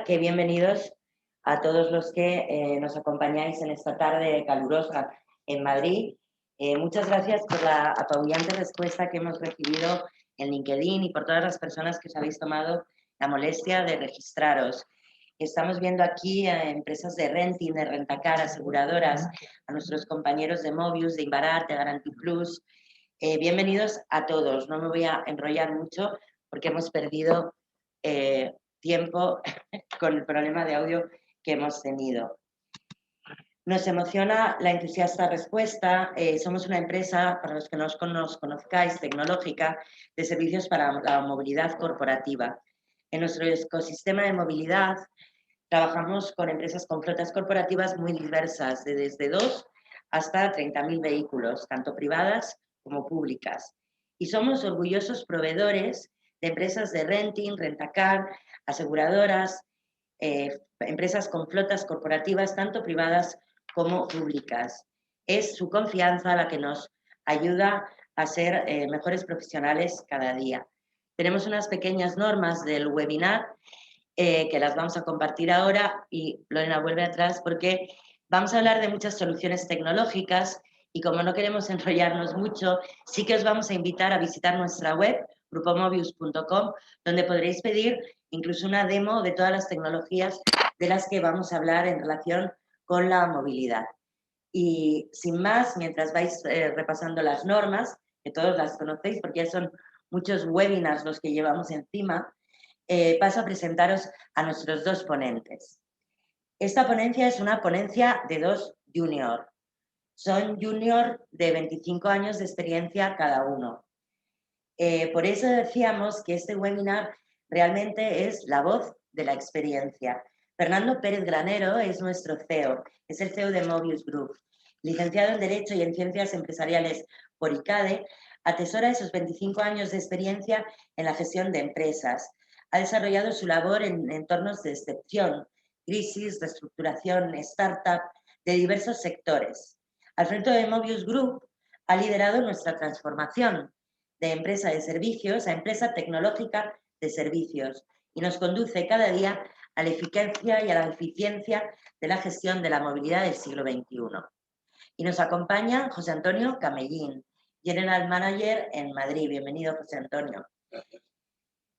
diría que bienvenidos a todos los que nos acompañáis en esta tarde calurosa en Madrid. Muchas gracias por la apabullante respuesta que hemos recibido en LinkedIn y por todas las personas que os habéis tomado la molestia de registraros. Estamos viendo aquí a empresas de renting, de rentacar, aseguradoras, a nuestros compañeros de Mobius, de Invarat, de Garanti Plus. Bienvenidos a todos. No me voy a enrollar mucho porque hemos perdido tiempo con el problema de audio que hemos tenido. Nos emociona la entusiasta respuesta. Somos una empresa, para los que no nos conozcáis, tecnológica, de servicios para la movilidad corporativa. En nuestro ecosistema de movilidad trabajamos con empresas con flotas corporativas muy diversas, desde 2 hasta 30.000 vehículos, tanto privadas como públicas. Y somos orgullosos proveedores de empresas de renting, rentacar, aseguradoras, empresas con flotas corporativas, tanto privadas como públicas. Es su confianza la que nos ayuda a ser mejores profesionales cada día. Tenemos unas pequeñas normas del webinar que las vamos a compartir ahora y Lorena vuelve atrás porque vamos a hablar de muchas soluciones tecnológicas y como no queremos enrollarnos mucho, sí que os vamos a invitar a visitar nuestra web, grupomobius.com, donde podréis pedir incluso una demo de todas las tecnologías de las que vamos a hablar en relación con la movilidad. Y sin más, mientras vais repasando las normas, que todos las conocéis porque ya son muchos webinars los que llevamos encima, paso a presentaros a nuestros dos ponentes. Esta ponencia es una ponencia de 2 junior. Son junior de 25 años de experiencia cada uno. Por eso decíamos que este webinar realmente es la voz de la experiencia. Fernando Pérez Granero es nuestro CEO, es el CEO de Mobius Group. Licenciado en Derecho y en Ciencias Empresariales por ICADE, atesora esos 25 años de experiencia en la gestión de empresas. Ha desarrollado su labor en entornos de excepción, crisis, reestructuración, startup, de diversos sectores. Al frente de Mobius Group ha liderado nuestra transformación de empresa de servicios a empresa tecnológica de servicios y nos conduce cada día a la eficacia y a la eficiencia de la gestión de la movilidad del siglo XXI. Y nos acompaña José Antonio Camellín, General Manager en Madrid. Bienvenido, José Antonio.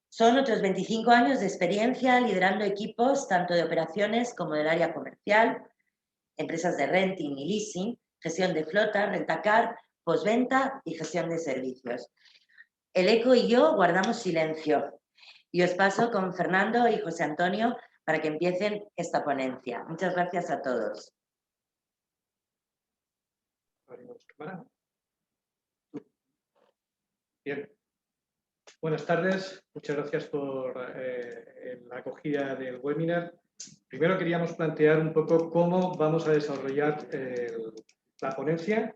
Son otros 25 años de experiencia liderando equipos tanto de operaciones como del área comercial, empresas de renting y leasing, gestión de flota, rentacar, postventa y gestión de servicios. El eco y yo guardamos silencio y os paso con Fernando y José Antonio para que empiecen esta ponencia. Muchas gracias a todos. Bien. Buenas tardes, muchas gracias por la acogida del webinar. Primero queríamos plantear un poco cómo vamos a desarrollar la ponencia.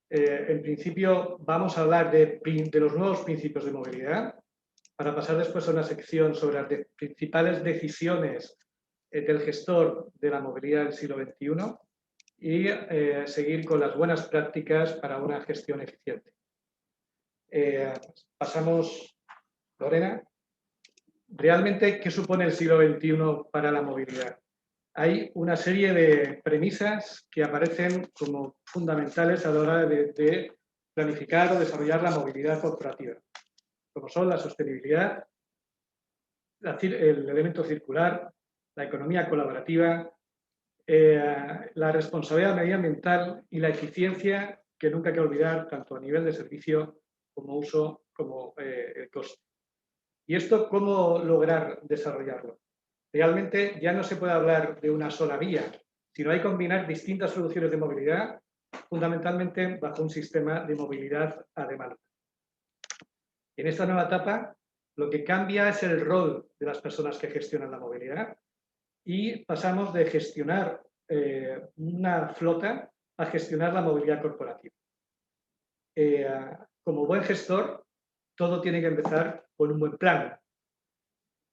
En principio vamos a hablar de los nuevos principios de movilidad, para pasar después a una sección sobre las principales decisiones del gestor de la movilidad del siglo XXI y seguir con las buenas prácticas para una gestión eficiente. Pasamos, Lorena. ¿Realmente qué supone el siglo XXI para la movilidad? Hay una serie de premisas que aparecen como fundamentales a la hora de planificar o desarrollar la movilidad corporativa, como son la sostenibilidad, el elemento circular, la economía colaborativa, la responsabilidad medioambiental y la eficiencia, que nunca hay que olvidar, tanto a nivel de servicio como uso, como el coste. ¿Y esto cómo lograr desarrollarlo? Realmente ya no se puede hablar de una sola vía, sino hay que combinar distintas soluciones de movilidad, fundamentalmente bajo un sistema de movilidad a demanda. En esta nueva etapa, lo que cambia es el rol de las personas que gestionan la movilidad y pasamos de gestionar una flota a gestionar la movilidad corporativa. Como buen gestor, todo tiene que empezar con un buen plan.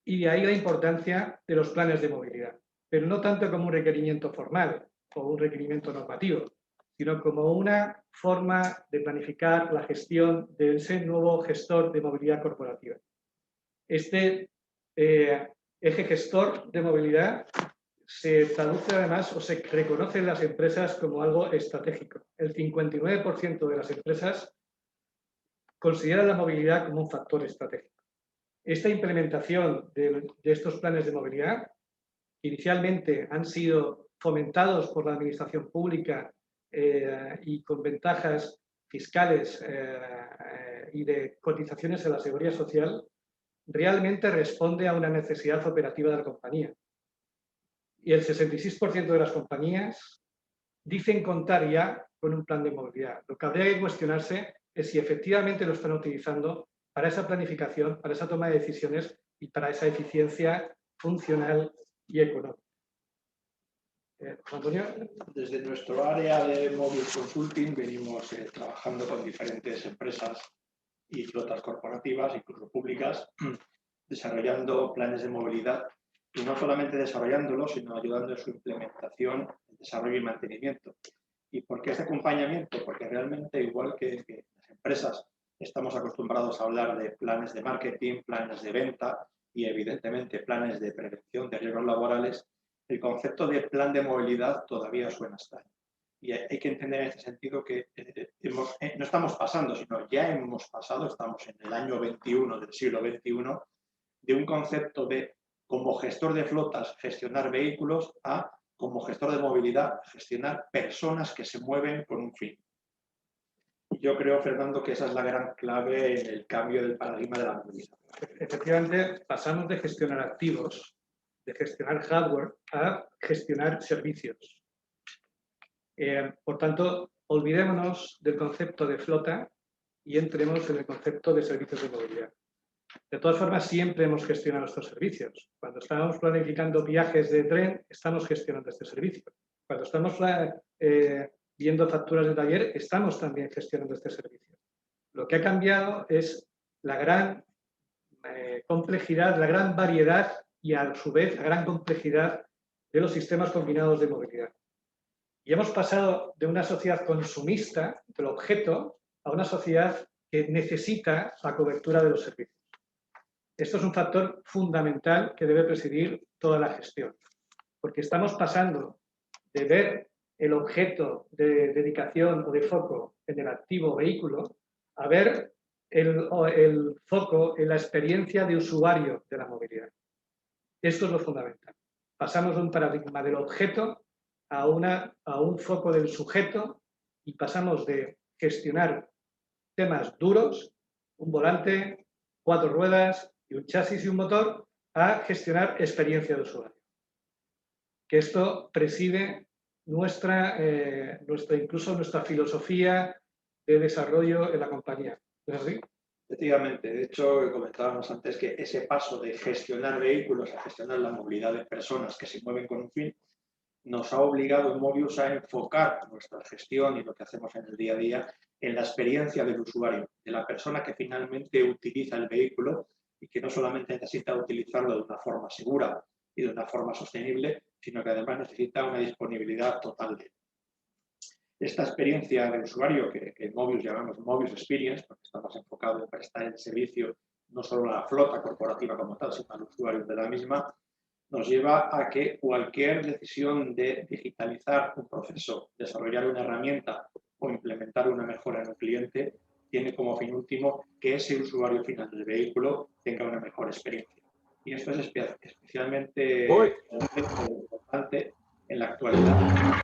Y de ahí la importancia de los planes de movilidad, pero no tanto como un requerimiento formal o un requerimiento normativo, sino como una forma de planificar la gestión de ese nuevo gestor de movilidad corporativa. Este eje gestor de movilidad se traduce además o se reconoce en las empresas como algo estratégico. El 59% de las empresas considera la movilidad como un factor estratégico. Esta implementación de estos planes de movilidad, inicialmente han sido fomentados por la administración pública y con ventajas fiscales y de cotizaciones a la seguridad social, realmente responde a una necesidad operativa de la compañía. Y el 66% de las compañías dicen contar ya con un plan de movilidad. Lo que habría que cuestionarse es si efectivamente lo están utilizando para esa planificación, para esa toma de decisiones y para esa eficiencia funcional y económica. Antonio. Desde nuestro área de Móvil Consulting venimos trabajando con diferentes empresas y flotas corporativas, incluso públicas, desarrollando planes de movilidad y no solamente desarrollándolos, sino ayudando en su implementación, desarrollo y mantenimiento. ¿Y por qué este acompañamiento? Porque realmente, igual que las empresas, estamos acostumbrados a hablar de planes de marketing, planes de venta y, evidentemente, planes de prevención de riesgos laborales. El concepto de plan de movilidad todavía suena extraño. Y hay que entender en este sentido que no estamos pasando, sino ya hemos pasado, estamos en el año 21 del siglo XXI, de un concepto de, como gestor de flotas, gestionar vehículos, a, como gestor de movilidad, gestionar personas que se mueven con un fin. Y yo creo, Fernando, que esa es la gran clave en el cambio del paradigma de la movilidad. Efectivamente, pasamos de gestionar activos, de gestionar hardware, a gestionar servicios. Por tanto, olvidémonos del concepto de flota y entremos en el concepto de servicios de movilidad. De todas formas, siempre hemos gestionado estos servicios. Cuando estábamos planificando viajes de tren, estamos gestionando este servicio. Cuando estamos viendo facturas de taller, estamos también gestionando este servicio. Lo que ha cambiado es la gran complejidad, la gran variedad y, a su vez, la gran complejidad de los sistemas combinados de movilidad. Y hemos pasado de una sociedad consumista del objeto a una sociedad que necesita la cobertura de los servicios. Esto es un factor fundamental que debe presidir toda la gestión, porque estamos pasando de ver el objeto de dedicación o de foco en el activo vehículo a ver el foco en la experiencia de usuario de la movilidad. Esto es lo fundamental. Pasamos de un paradigma del objeto a un foco del sujeto y pasamos de gestionar temas duros, un volante, 4 ruedas y un chasis y un motor, a gestionar experiencia de usuario. Que esto preside incluso nuestra filosofía de desarrollo en la compañía. ¿Es así? Efectivamente. De hecho, comentábamos antes que ese paso de gestionar vehículos a gestionar la movilidad de personas que se mueven con un fin nos ha obligado en Mobius a enfocar nuestra gestión y lo que hacemos en el día a día en la experiencia del usuario, de la persona que finalmente utiliza el vehículo y que no solamente necesita utilizarlo de una forma segura y de una forma sostenible, sino que además necesita una disponibilidad total de él. Esta experiencia del usuario, que en Mobius llamamos Mobius Experience, porque estamos enfocados en prestar el servicio no solo a la flota corporativa como tal, sino al usuario de la misma, nos lleva a que cualquier decisión de digitalizar un proceso, desarrollar una herramienta o implementar una mejora en un cliente, tiene como fin último que ese usuario final del vehículo tenga una mejor experiencia. Y esto es especialmente importante en la actualidad.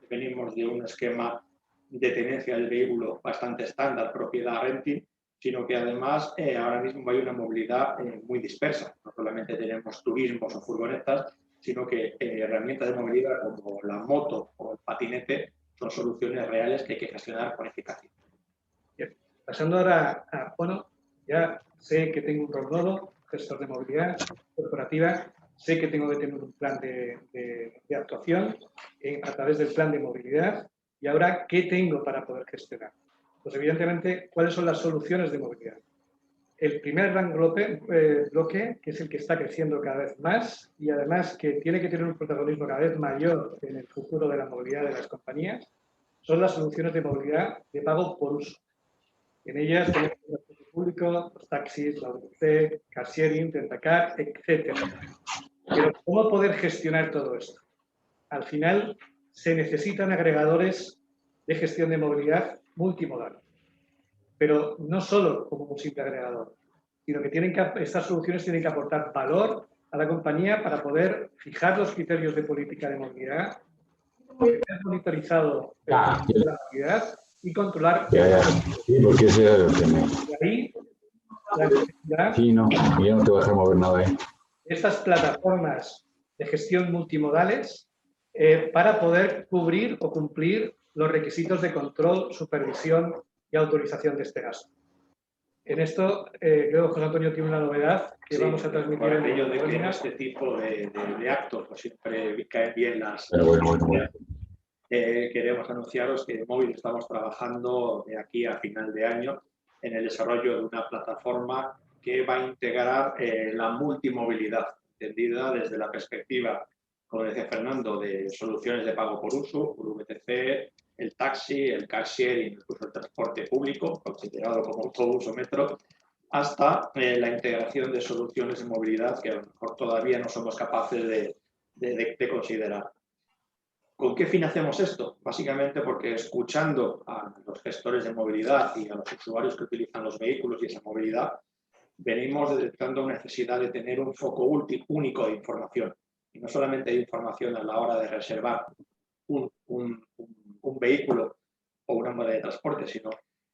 Venimos de un esquema de tenencia del vehículo bastante estándar, propiedad renting, sino que además ahora mismo hay una movilidad muy dispersa. No solamente tenemos turismos o furgonetas, sino que herramientas de movilidad como la moto o el patinete son soluciones reales que hay que gestionar con eficacia. Bien. Pasando ahora a, bueno, ya sé que tengo un rol nuevo, gestor de movilidad corporativa, sé que tengo que tener un plan de actuación a través del plan de movilidad y ahora, ¿qué tengo para poder gestionar? Pues evidentemente, ¿cuáles son las soluciones de movilidad? El primer gran bloque, que es el que está creciendo cada vez más y además que tiene que tener un protagonismo cada vez mayor en el futuro de la movilidad de las compañías, son las soluciones de movilidad de pago por uso. En ellas tenemos público, los taxis, la UTC, car sharing, Rentacar, etc. Pero ¿cómo poder gestionar todo esto? Al final se necesitan agregadores de gestión de movilidad multimodal, pero no solo como un simple agregador, sino que estas soluciones tienen que aportar valor a la compañía para poder fijar los criterios de política de movilidad, tener monitorizado la movilidad y controlar. Sí, porque ese era el tema. Y ahí la necesidad. Sí, no, ya no te vas a mover nada ahí. Estas plataformas de gestión multimodales para poder cubrir o cumplir los requisitos de control, supervisión y autorización de este gasto. En esto, creo que José Antonio tiene una novedad que vamos a transmitir por en aquello de que en webinar. este tipo de actos pues siempre caen bien las... Pero bueno. Queremos anunciaros que en Móvil estamos trabajando de aquí a final de año en el desarrollo de una plataforma que va a integrar la multimovilidad, entendida desde la perspectiva, como decía Fernando, de soluciones de pago por uso, por VTC, el taxi, el car sharing, incluso el transporte público, considerado como autobús o metro, hasta la integración de soluciones de movilidad que a lo mejor todavía no somos capaces de considerar. ¿Con qué fin hacemos esto? Básicamente porque escuchando a los gestores de movilidad y a los usuarios que utilizan los vehículos y esa movilidad, venimos detectando una necesidad de tener un foco único de información. Y no solamente de información a la hora de reservar un vehículo o una modalidad de transporte, sino,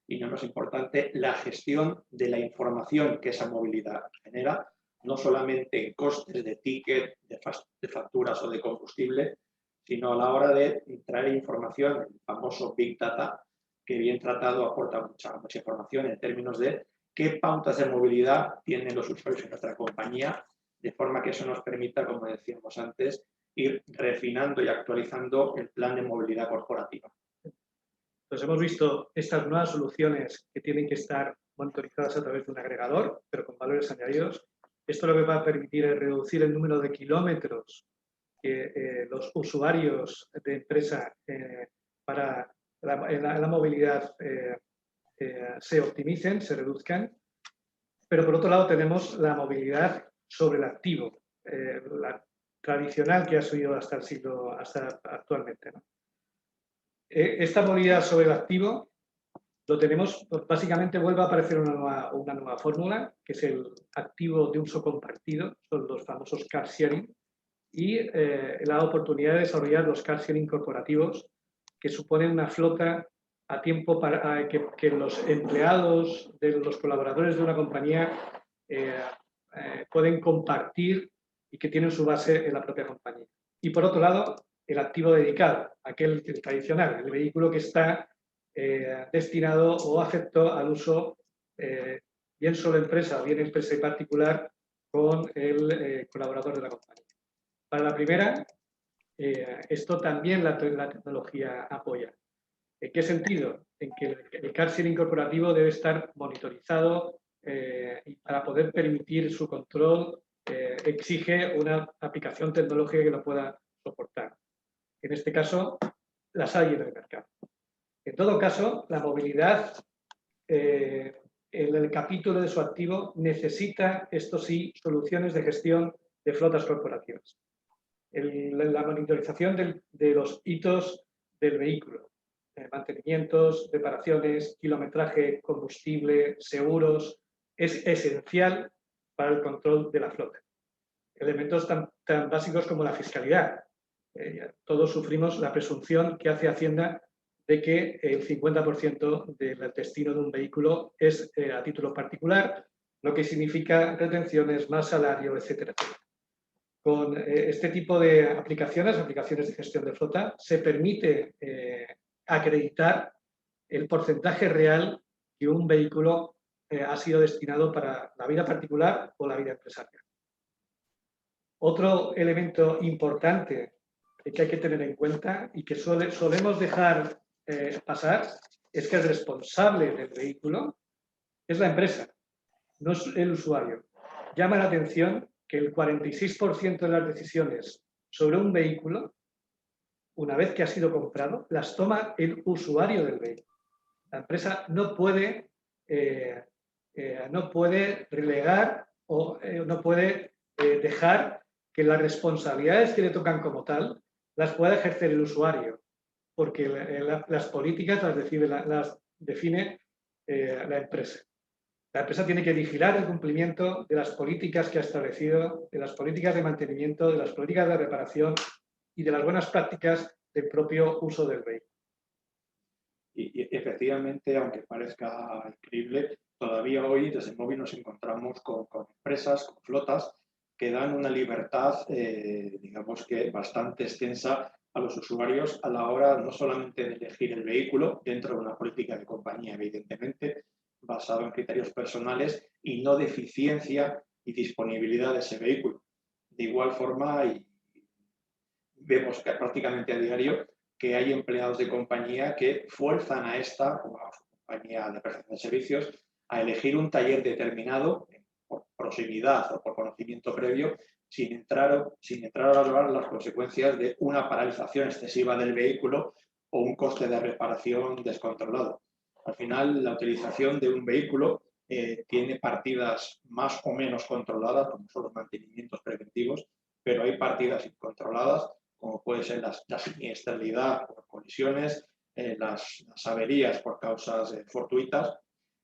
y no menos importante, la gestión de la información que esa movilidad genera, no solamente en costes de ticket, de facturas o de combustible, sino a la hora de traer información, el famoso Big Data, que bien tratado aporta mucha información en términos de qué pautas de movilidad tienen los usuarios en nuestra compañía, de forma que eso nos permita, como decíamos antes, ir refinando y actualizando el plan de movilidad corporativa. Entonces hemos visto estas nuevas soluciones que tienen que estar monitorizadas a través de un agregador, pero con valores añadidos. Esto lo que va a permitir es reducir el número de kilómetros que los usuarios de empresa para la movilidad se optimicen, se reduzcan. Pero por otro lado tenemos la movilidad sobre el activo, la tradicional que ha subido hasta actualmente, ¿no? Esta movilidad sobre el activo lo tenemos, pues básicamente vuelve a aparecer una nueva fórmula, que es el activo de uso compartido, son los famosos car sharing, y la oportunidad de desarrollar los car sharing corporativos, que suponen una flota a tiempo para que los empleados, de los colaboradores de una compañía pueden compartir y que tienen su base en la propia compañía. Y por otro lado, el activo dedicado, aquel tradicional, el vehículo que está destinado o afecto al uso bien solo empresa, bien empresa y particular con el colaborador de la compañía. Para la primera, esto también la tecnología apoya. ¿En qué sentido? En que el car sharing corporativo debe estar monitorizado y para poder permitir su control exige una aplicación tecnológica que lo pueda soportar. En este caso, las hay en el mercado. En todo caso, la movilidad, en el capítulo de su activo, necesita, esto sí, soluciones de gestión de flotas corporativas. La monitorización de los hitos del vehículo, mantenimientos, reparaciones, kilometraje, combustible, seguros, es esencial para el control de la flota. Elementos tan básicos como la fiscalidad. Todos sufrimos la presunción que hace Hacienda de que el 50% del destino de un vehículo es a título particular, lo que significa retenciones, más salario, etcétera, etcétera. Con este tipo de aplicaciones de gestión de flota, se permite acreditar el porcentaje real que un vehículo ha sido destinado para la vida particular o la vida empresarial. Otro elemento importante que hay que tener en cuenta y que solemos dejar pasar es que el responsable del vehículo es la empresa, no es el usuario. Llama la atención que el 46% de las decisiones sobre un vehículo, una vez que ha sido comprado, las toma el usuario del vehículo. La empresa no puede no puede relegar o no puede dejar que las responsabilidades que le tocan como tal las pueda ejercer el usuario, porque las políticas las define la empresa. La empresa tiene que vigilar el cumplimiento de las políticas que ha establecido, de las políticas de mantenimiento, de las políticas de reparación y de las buenas prácticas del propio uso del vehículo. Y efectivamente, aunque parezca increíble, todavía hoy desde Movi nos encontramos con empresas, con flotas, que dan una libertad, digamos que bastante extensa a los usuarios a la hora no solamente de elegir el vehículo dentro de una política de compañía, evidentemente, basado en criterios personales y no de eficiencia y disponibilidad de ese vehículo. De igual forma, y vemos que prácticamente a diario que hay empleados de compañía que fuerzan a esta o a su compañía de prestación de servicios a elegir un taller determinado por proximidad o por conocimiento previo sin entrar a valorar las consecuencias de una paralización excesiva del vehículo o un coste de reparación descontrolado. Al final, la utilización de un vehículo tiene partidas más o menos controladas, como son los mantenimientos preventivos, pero hay partidas incontroladas, como puede ser la siniestralidad por colisiones, las averías por causas fortuitas,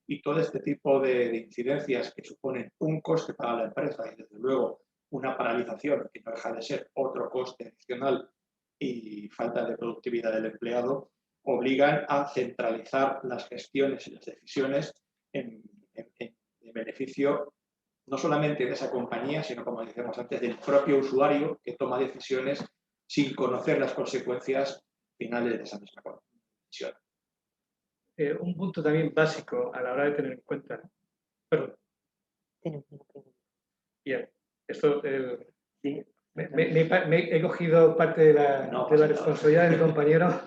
y todo este tipo de incidencias que suponen un coste para la empresa y, desde luego, una paralización que no deja de ser otro coste adicional y falta de productividad del empleado, obligan a centralizar las gestiones y las decisiones en beneficio no solamente de esa compañía, sino, como decíamos antes, del propio usuario que toma decisiones sin conocer las consecuencias finales de esa misma decisión. Un punto también básico a la hora de tener en cuenta. Perdón. Bien, esto Sí. he cogido parte de la responsabilidad del compañero.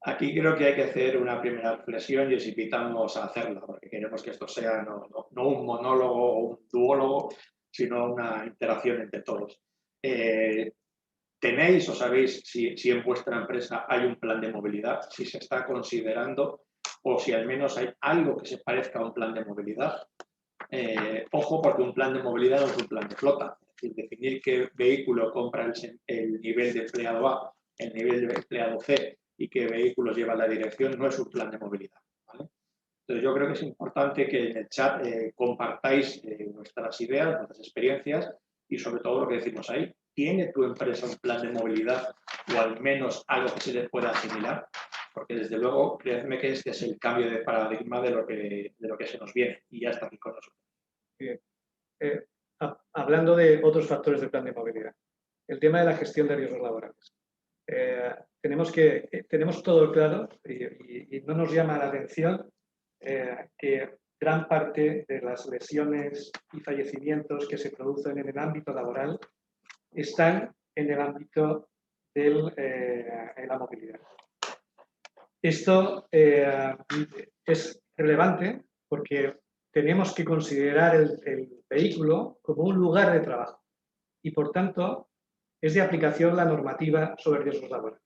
Aquí creo que hay que hacer una primera reflexión y os invitamos a hacerla, porque queremos que esto sea no un monólogo o un duólogo, sino una interacción entre todos. ¿Tenéis o sabéis si en vuestra empresa hay un plan de movilidad, si se está considerando o si al menos hay algo que se parezca a un plan de movilidad? Ojo, porque un plan de movilidad no es un plan de flota. Es decir, definir qué vehículo compra el nivel de empleado A, el nivel de empleado C y qué vehículos lleva la dirección no es un plan de movilidad, ¿vale? Entonces yo creo que es importante que en el chat compartáis vuestras ideas, vuestras experiencias y sobre todo lo que decimos ahí. ¿Tiene tu empresa un plan de movilidad o al menos algo que se le pueda asimilar? Porque desde luego, creedme que este es el cambio de paradigma de lo que se nos viene y ya está aquí con nosotros. Bien. Hablando de otros factores del plan de movilidad, el tema de la gestión de riesgos laborales. Tenemos todo claro y no nos llama la atención que gran parte de las lesiones y fallecimientos que se producen en el ámbito laboral están en el ámbito de la movilidad. Esto es relevante porque tenemos que considerar el vehículo como un lugar de trabajo y, por tanto, es de aplicación la normativa sobre riesgos laborales,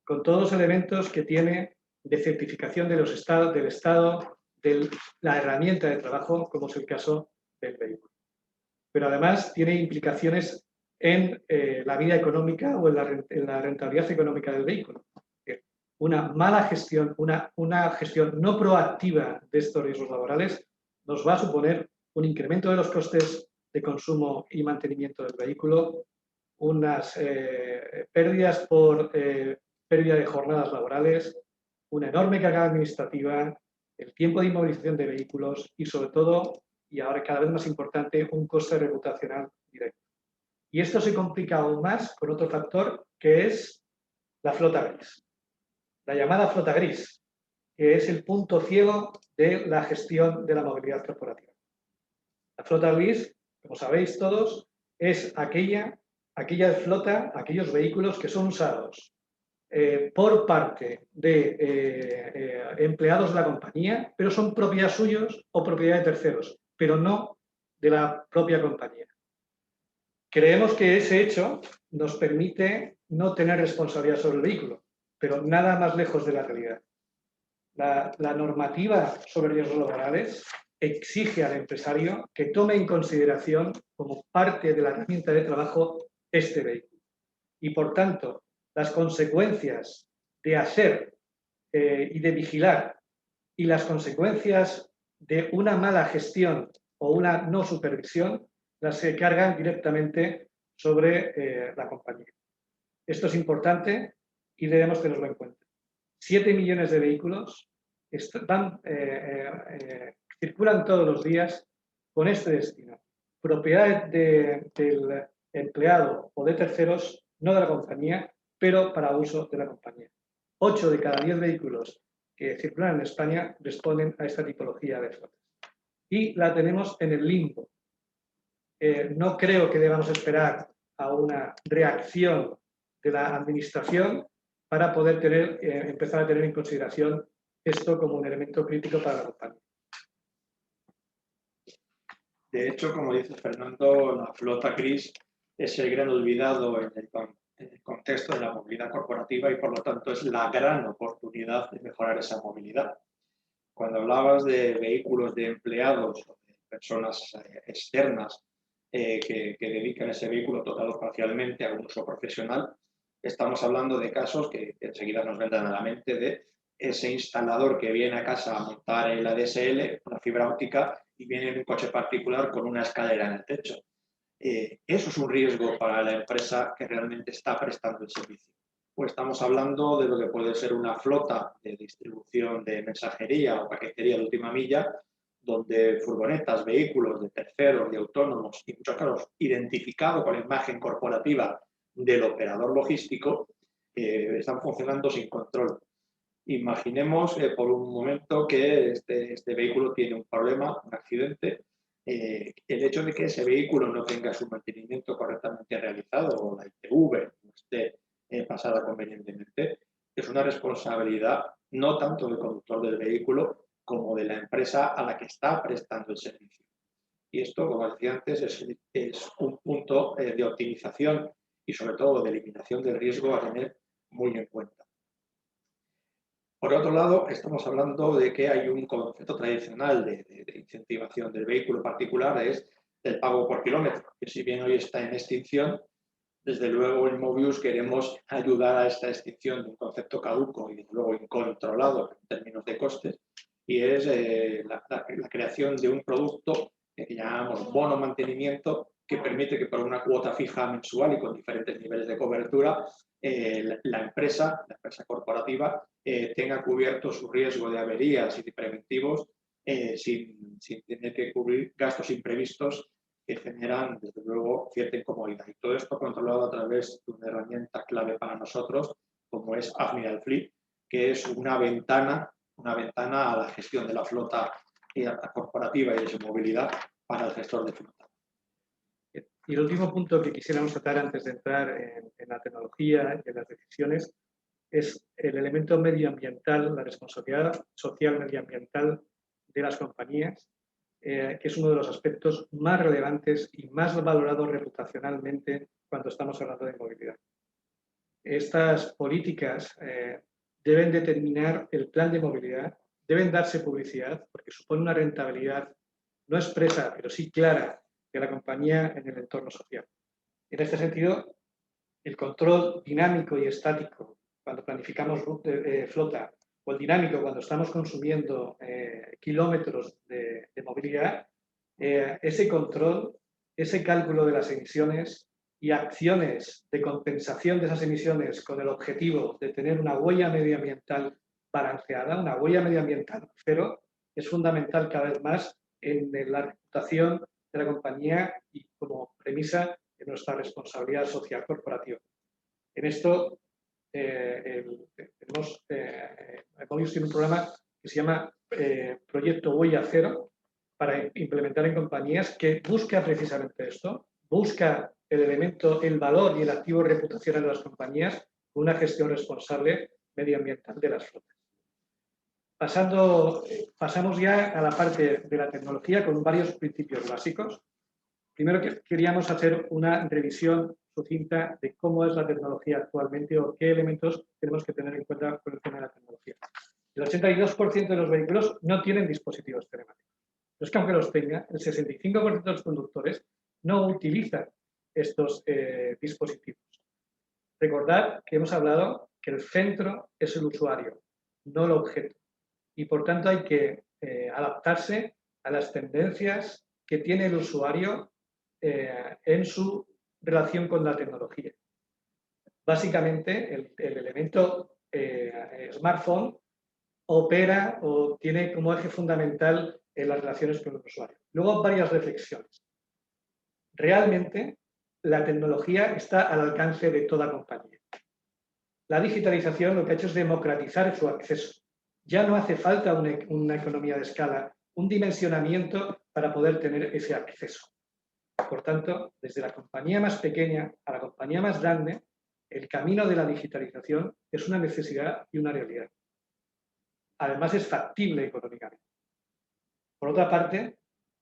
con todos los elementos que tiene de certificación del Estado, de la herramienta de trabajo, como es el caso del vehículo. Pero además tiene implicaciones en la vida económica o en la rentabilidad económica del vehículo. Una mala gestión, una gestión no proactiva de estos riesgos laborales nos va a suponer un incremento de los costes de consumo y mantenimiento del vehículo, unas pérdidas por pérdida de jornadas laborales, una enorme carga administrativa, el tiempo de inmovilización de vehículos y, sobre todo, y ahora cada vez más importante, un coste reputacional directo. Y esto se complica aún más con otro factor que es la flota gris. La llamada flota gris, que es el punto ciego de la gestión de la movilidad corporativa. La flota gris, como sabéis todos, es aquella flota, aquellos vehículos que son usados por parte de empleados de la compañía, pero son propiedad suyos o propiedad de terceros, pero no de la propia compañía. Creemos que ese hecho nos permite no tener responsabilidad sobre el vehículo, pero nada más lejos de la realidad. La normativa sobre riesgos laborales exige al empresario que tome en consideración como parte de la herramienta de trabajo este vehículo. Y por tanto, las consecuencias de hacer y de vigilar y las consecuencias de una mala gestión o una no supervisión las se cargan directamente sobre la compañía. Esto es importante y debemos tenerlo en cuenta. 7 millones de vehículos circulan todos los días con este destino. Propiedad del empleado o de terceros, no de la compañía, pero para uso de la compañía. 8 de cada 10 vehículos que circulan en España responden a esta tipología de flotas. Y la tenemos en el limbo. No creo que debamos esperar a una reacción de la administración para poder empezar a tener en consideración esto como un elemento crítico para la compañía. De hecho, como dice Fernando, la flota gris es el gran olvidado en el contexto de la movilidad corporativa y por lo tanto es la gran oportunidad de mejorar esa movilidad. Cuando hablabas de vehículos de empleados o de personas externas que dedican ese vehículo total o parcialmente a un uso profesional, estamos hablando de casos que enseguida nos vendrán a la mente de ese instalador que viene a casa a montar el ADSL, una fibra óptica, y viene en un coche particular con una escalera en el techo. Eso es un riesgo para la empresa que realmente está prestando el servicio. Pues estamos hablando de lo que puede ser una flota de distribución de mensajería o paquetería de última milla, donde furgonetas, vehículos de terceros, de autónomos y muchos casos identificados con la imagen corporativa del operador logístico, están funcionando sin control. Imaginemos por un momento que este vehículo tiene un problema, un accidente. El hecho de que ese vehículo no tenga su mantenimiento correctamente realizado o la ITV no esté pasada convenientemente, es una responsabilidad no tanto del conductor del vehículo como de la empresa a la que está prestando el servicio. Y esto, como decía antes, es un punto de optimización y sobre todo de eliminación del riesgo a tener muy en cuenta. Por otro lado, estamos hablando de que hay un concepto tradicional de incentivación del vehículo particular, es el pago por kilómetro, que si bien hoy está en extinción, desde luego en Mobius queremos ayudar a esta extinción de un concepto caduco y desde luego incontrolado en términos de costes, y es la creación de un producto que llamamos bono mantenimiento, que permite que por una cuota fija mensual y con diferentes niveles de cobertura, la empresa corporativa, tenga cubierto su riesgo de averías y de preventivos sin tener que cubrir gastos imprevistos que generan, desde luego, cierta incomodidad. Y todo esto controlado a través de una herramienta clave para nosotros, como es Admiral Fleet, que es una ventana a la gestión de la flota corporativa y de su movilidad para el gestor de flota. Y el último punto que quisiéramos tratar antes de entrar en la tecnología y en las decisiones es el elemento medioambiental, la responsabilidad social medioambiental de las compañías, que es uno de los aspectos más relevantes y más valorados reputacionalmente cuando estamos hablando de movilidad. Estas políticas deben determinar el plan de movilidad, deben darse publicidad porque supone una rentabilidad no expresa, pero sí clara de la compañía en el entorno social. En este sentido, el control dinámico y estático cuando planificamos flota o el dinámico cuando estamos consumiendo kilómetros de movilidad, ese control, ese cálculo de las emisiones y acciones de compensación de esas emisiones con el objetivo de tener una huella medioambiental balanceada, una huella medioambiental cero, es fundamental cada vez más en la reputación de la compañía y como premisa de nuestra responsabilidad social corporativa. En esto, Mobius tiene un programa que se llama Proyecto Huella Cero para implementar en compañías que busca precisamente esto, busca el elemento, el valor y el activo reputacional de las compañías con una gestión responsable medioambiental de las flotas. Pasamos ya a la parte de la tecnología con varios principios básicos. Primero queríamos hacer una revisión sucinta de cómo es la tecnología actualmente o qué elementos tenemos que tener en cuenta con el tema de la tecnología. El 82% de los vehículos no tienen dispositivos telemáticos. es que aunque los tenga, el 65% de los conductores no utilizan estos dispositivos. Recordad que hemos hablado que el centro es el usuario, no el objeto. Y por tanto hay que adaptarse a las tendencias que tiene el usuario en su relación con la tecnología. Básicamente, el elemento smartphone opera o tiene como eje fundamental en las relaciones con el usuario. Luego, varias reflexiones. Realmente, la tecnología está al alcance de toda compañía. La digitalización lo que ha hecho es democratizar su acceso. Ya no hace falta una economía de escala, un dimensionamiento para poder tener ese acceso. Por tanto, desde la compañía más pequeña a la compañía más grande, el camino de la digitalización es una necesidad y una realidad. Además, es factible económicamente. Por otra parte,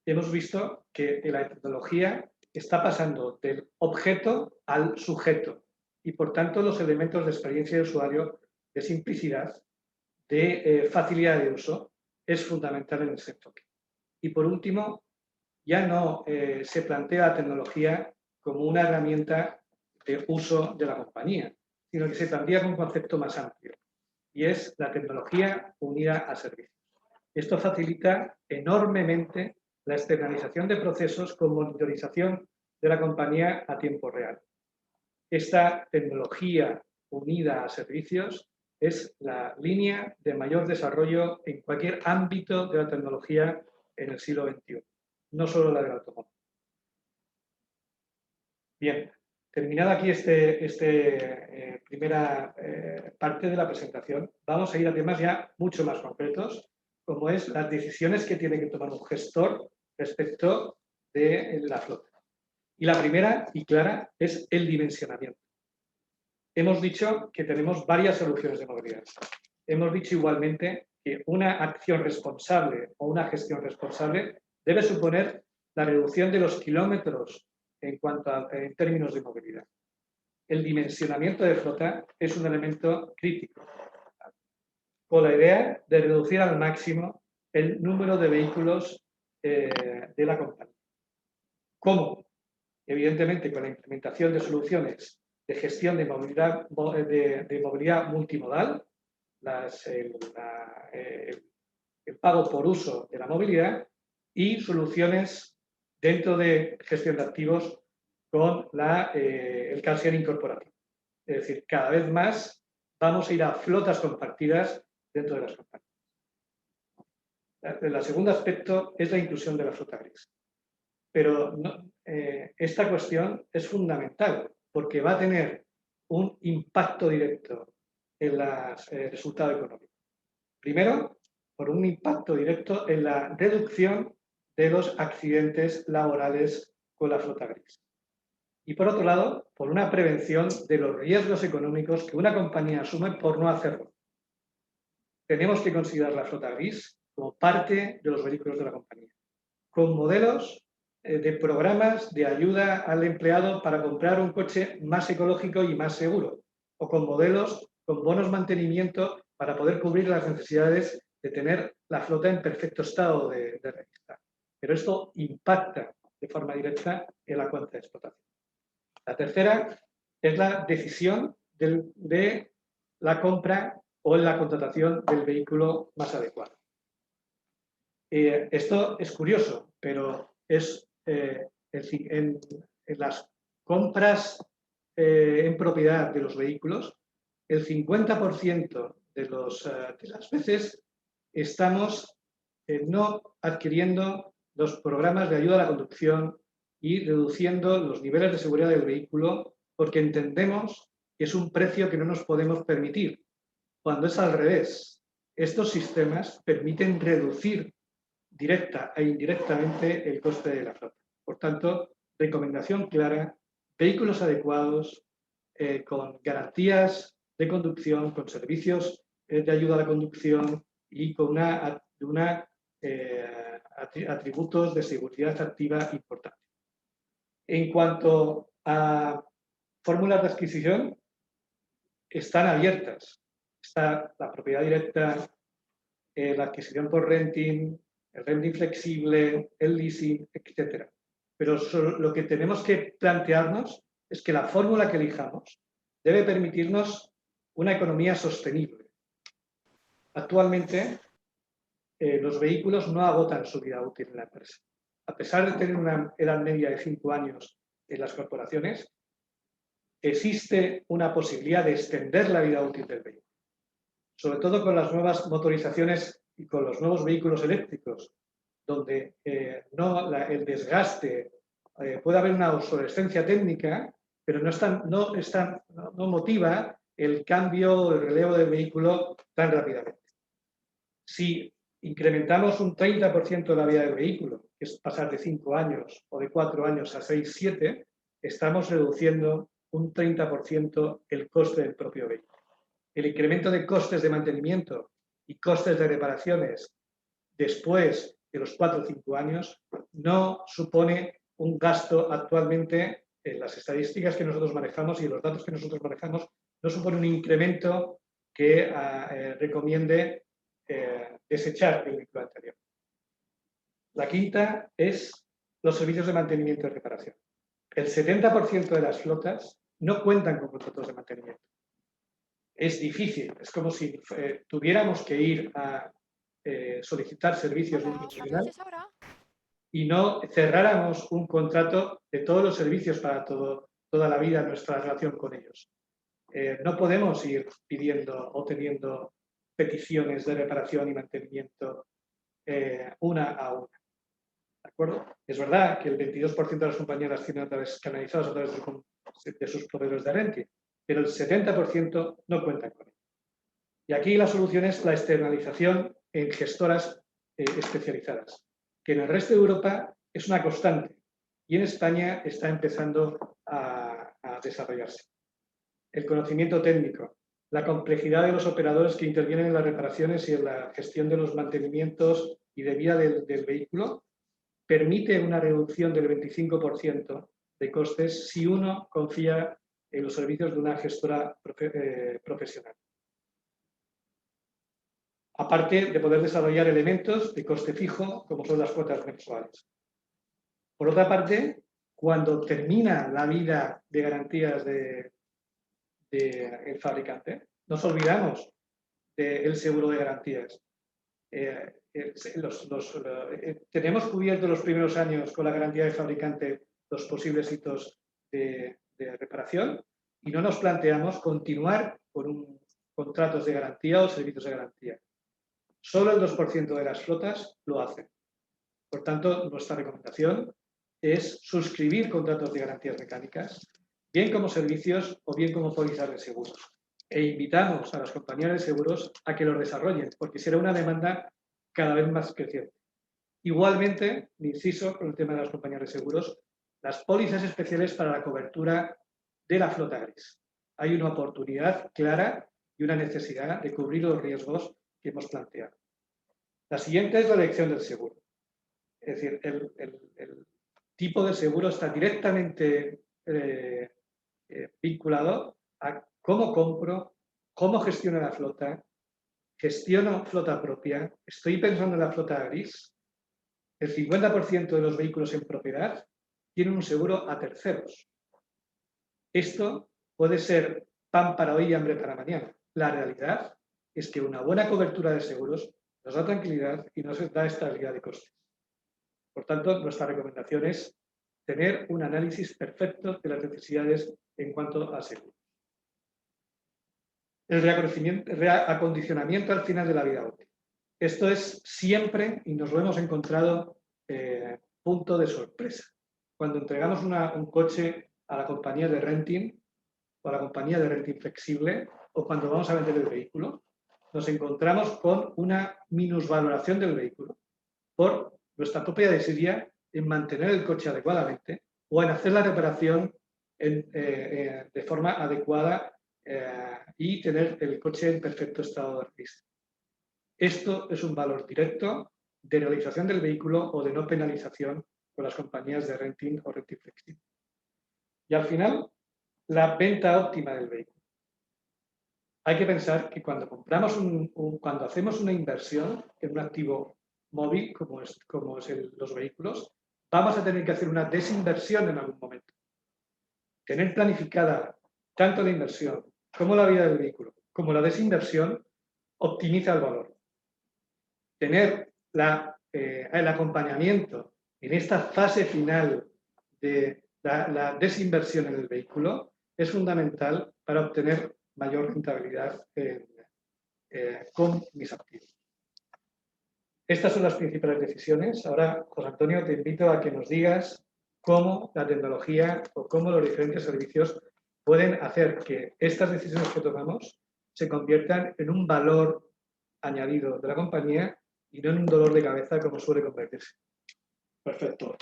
hemos visto que la tecnología está pasando del objeto al sujeto y, por tanto, los elementos de experiencia de usuario, de simplicidad, de facilidad de uso, es fundamental en el sector. Y, por último, ya no se plantea la tecnología como una herramienta de uso de la compañía, sino que se plantea como un concepto más amplio, y es la tecnología unida a servicios. Esto facilita enormemente la externalización de procesos con monitorización de la compañía a tiempo real. Esta tecnología unida a servicios es la línea de mayor desarrollo en cualquier ámbito de la tecnología en el siglo XXI, no solo la del automóvil. Bien, terminada aquí primera parte de la presentación, vamos a ir a temas ya mucho más concretos, como es las decisiones que tiene que tomar un gestor respecto de la flota. Y la primera y clara es el dimensionamiento. Hemos dicho que tenemos varias soluciones de movilidad. Hemos dicho igualmente que una acción responsable o una gestión responsable debe suponer la reducción de los kilómetros en términos de movilidad. El dimensionamiento de flota es un elemento crítico, con la idea de reducir al máximo el número de vehículos de la compañía. ¿Cómo? Evidentemente, con la implementación de soluciones de gestión de movilidad, multimodal, el pago por uso de la movilidad y soluciones dentro de gestión de activos con el car sharing incorporativo. Es decir, cada vez más vamos a ir a flotas compartidas dentro de las compañías. El segundo aspecto es la inclusión de la flota gris. Pero esta cuestión es fundamental porque va a tener un impacto directo en el resultado económico. Primero, por un impacto directo en la reducción de los accidentes laborales con la flota gris. Y por otro lado, por una prevención de los riesgos económicos que una compañía asume por no hacerlo. Tenemos que considerar la flota gris como parte de los vehículos de la compañía, con modelos de programas de ayuda al empleado para comprar un coche más ecológico y más seguro, o con modelos con bonos mantenimiento para poder cubrir las necesidades de tener la flota en perfecto estado de registrar. Pero esto impacta de forma directa en la cuenta de explotación. La tercera es la decisión de la compra o en la contratación del vehículo más adecuado. Esto es curioso, pero es en las compras en propiedad de los vehículos, el 50% de las veces estamos no adquiriendo los programas de ayuda a la conducción y reduciendo los niveles de seguridad del vehículo porque entendemos que es un precio que no nos podemos permitir, cuando es al revés. Estos sistemas permiten reducir directa e indirectamente el coste de la flota. Por tanto, recomendación clara, vehículos adecuados, con garantías de conducción, con servicios de ayuda a la conducción y con atributos de seguridad activa importantes. En cuanto a fórmulas de adquisición, están abiertas. Está la propiedad directa, la adquisición por renting, el renting flexible, el leasing, etc. Pero lo que tenemos que plantearnos es que la fórmula que elijamos debe permitirnos una economía sostenible. Actualmente, los vehículos no agotan su vida útil en la empresa. A pesar de tener una edad media de 5 años en las corporaciones, existe una posibilidad de extender la vida útil del vehículo. Sobre todo con las nuevas motorizaciones y con los nuevos vehículos eléctricos, donde el desgaste, puede haber una obsolescencia técnica, pero no motiva el cambio, el relevo del vehículo tan rápidamente. Si incrementamos un 30% de la vida del vehículo, que es pasar de 5 años o de 4 años a 6, 7, estamos reduciendo un 30% el coste del propio vehículo. El incremento de costes de mantenimiento y costes de reparaciones después de los 4 o 5 años no supone un gasto actualmente en las estadísticas que nosotros manejamos y los datos que nosotros manejamos, no supone un incremento que recomiende desechar el vehículo anterior. La quinta es los servicios de mantenimiento y reparación. El 70% de las flotas no cuentan con contratos de mantenimiento. Es difícil, es como si tuviéramos que ir a solicitar servicios de un profesional y no cerráramos un contrato de todos los servicios para toda la vida nuestra relación con ellos. No podemos ir pidiendo o teniendo peticiones de reparación y mantenimiento una a una. ¿De acuerdo? Es verdad que el 22% de las compañías tienen canalizados a través de sus proveedores de renting, pero el 70% no cuentan con ello. Y aquí la solución es la externalización en gestoras especializadas, que en el resto de Europa es una constante y en España está empezando a desarrollarse. El conocimiento técnico, la complejidad de los operadores que intervienen en las reparaciones y en la gestión de los mantenimientos y de vida del vehículo permite una reducción del 25% de costes si uno confía en los servicios de una gestora profesional. Aparte de poder desarrollar elementos de coste fijo, como son las cuotas mensuales. Por otra parte, cuando termina la vida de garantías del fabricante, nos olvidamos del seguro de garantías. Tenemos cubierto los primeros años con la garantía del fabricante los posibles hitos de reparación y no nos planteamos continuar con contratos de garantía o servicios de garantía. Solo el 2% de las flotas lo hacen. Por tanto, nuestra recomendación es suscribir contratos de garantías mecánicas, bien como servicios o bien como pólizas de seguros. E invitamos a las compañías de seguros a que los desarrollen, porque será una demanda cada vez más creciente. Igualmente, inciso con el tema de las compañías de seguros, las pólizas especiales para la cobertura de la flota gris. Hay una oportunidad clara y una necesidad de cubrir los riesgos que hemos planteado. La siguiente es la elección del seguro. Es decir, el tipo de seguro está directamente vinculado a cómo compro, cómo gestiono la flota, gestiono flota propia, estoy pensando en la flota gris. El 50% de los vehículos en propiedad tienen un seguro a terceros. Esto puede ser pan para hoy y hambre para mañana. La realidad es que una buena cobertura de seguros nos da tranquilidad y nos da estabilidad de costes. Por tanto, nuestra recomendación es tener un análisis perfecto de las necesidades en cuanto a seguros. El reacondicionamiento al final de la vida útil. Esto es siempre, y nos lo hemos encontrado, punto de sorpresa. Cuando entregamos un coche a la compañía de renting o a la compañía de renting flexible o cuando vamos a vender el vehículo, nos encontramos con una minusvaloración del vehículo por nuestra propia desidia en mantener el coche adecuadamente o en hacer la reparación de forma adecuada y tener el coche en perfecto estado de registro. Esto es un valor directo de realización del vehículo o de no penalización con las compañías de renting o renting flexible. Y al final, la venta óptima del vehículo. Hay que pensar que cuando compramos cuando hacemos una inversión en un activo móvil, como es los vehículos, vamos a tener que hacer una desinversión en algún momento. Tener planificada tanto la inversión como la vida del vehículo, como la desinversión, optimiza el valor. Tener el acompañamiento en esta fase final de la desinversión en el vehículo es fundamental para obtener mayor rentabilidad con mis activos. Estas son las principales decisiones. Ahora, José Antonio, te invito a que nos digas cómo la tecnología o cómo los diferentes servicios pueden hacer que estas decisiones que tomamos se conviertan en un valor añadido de la compañía y no en un dolor de cabeza como suele convertirse. Perfecto.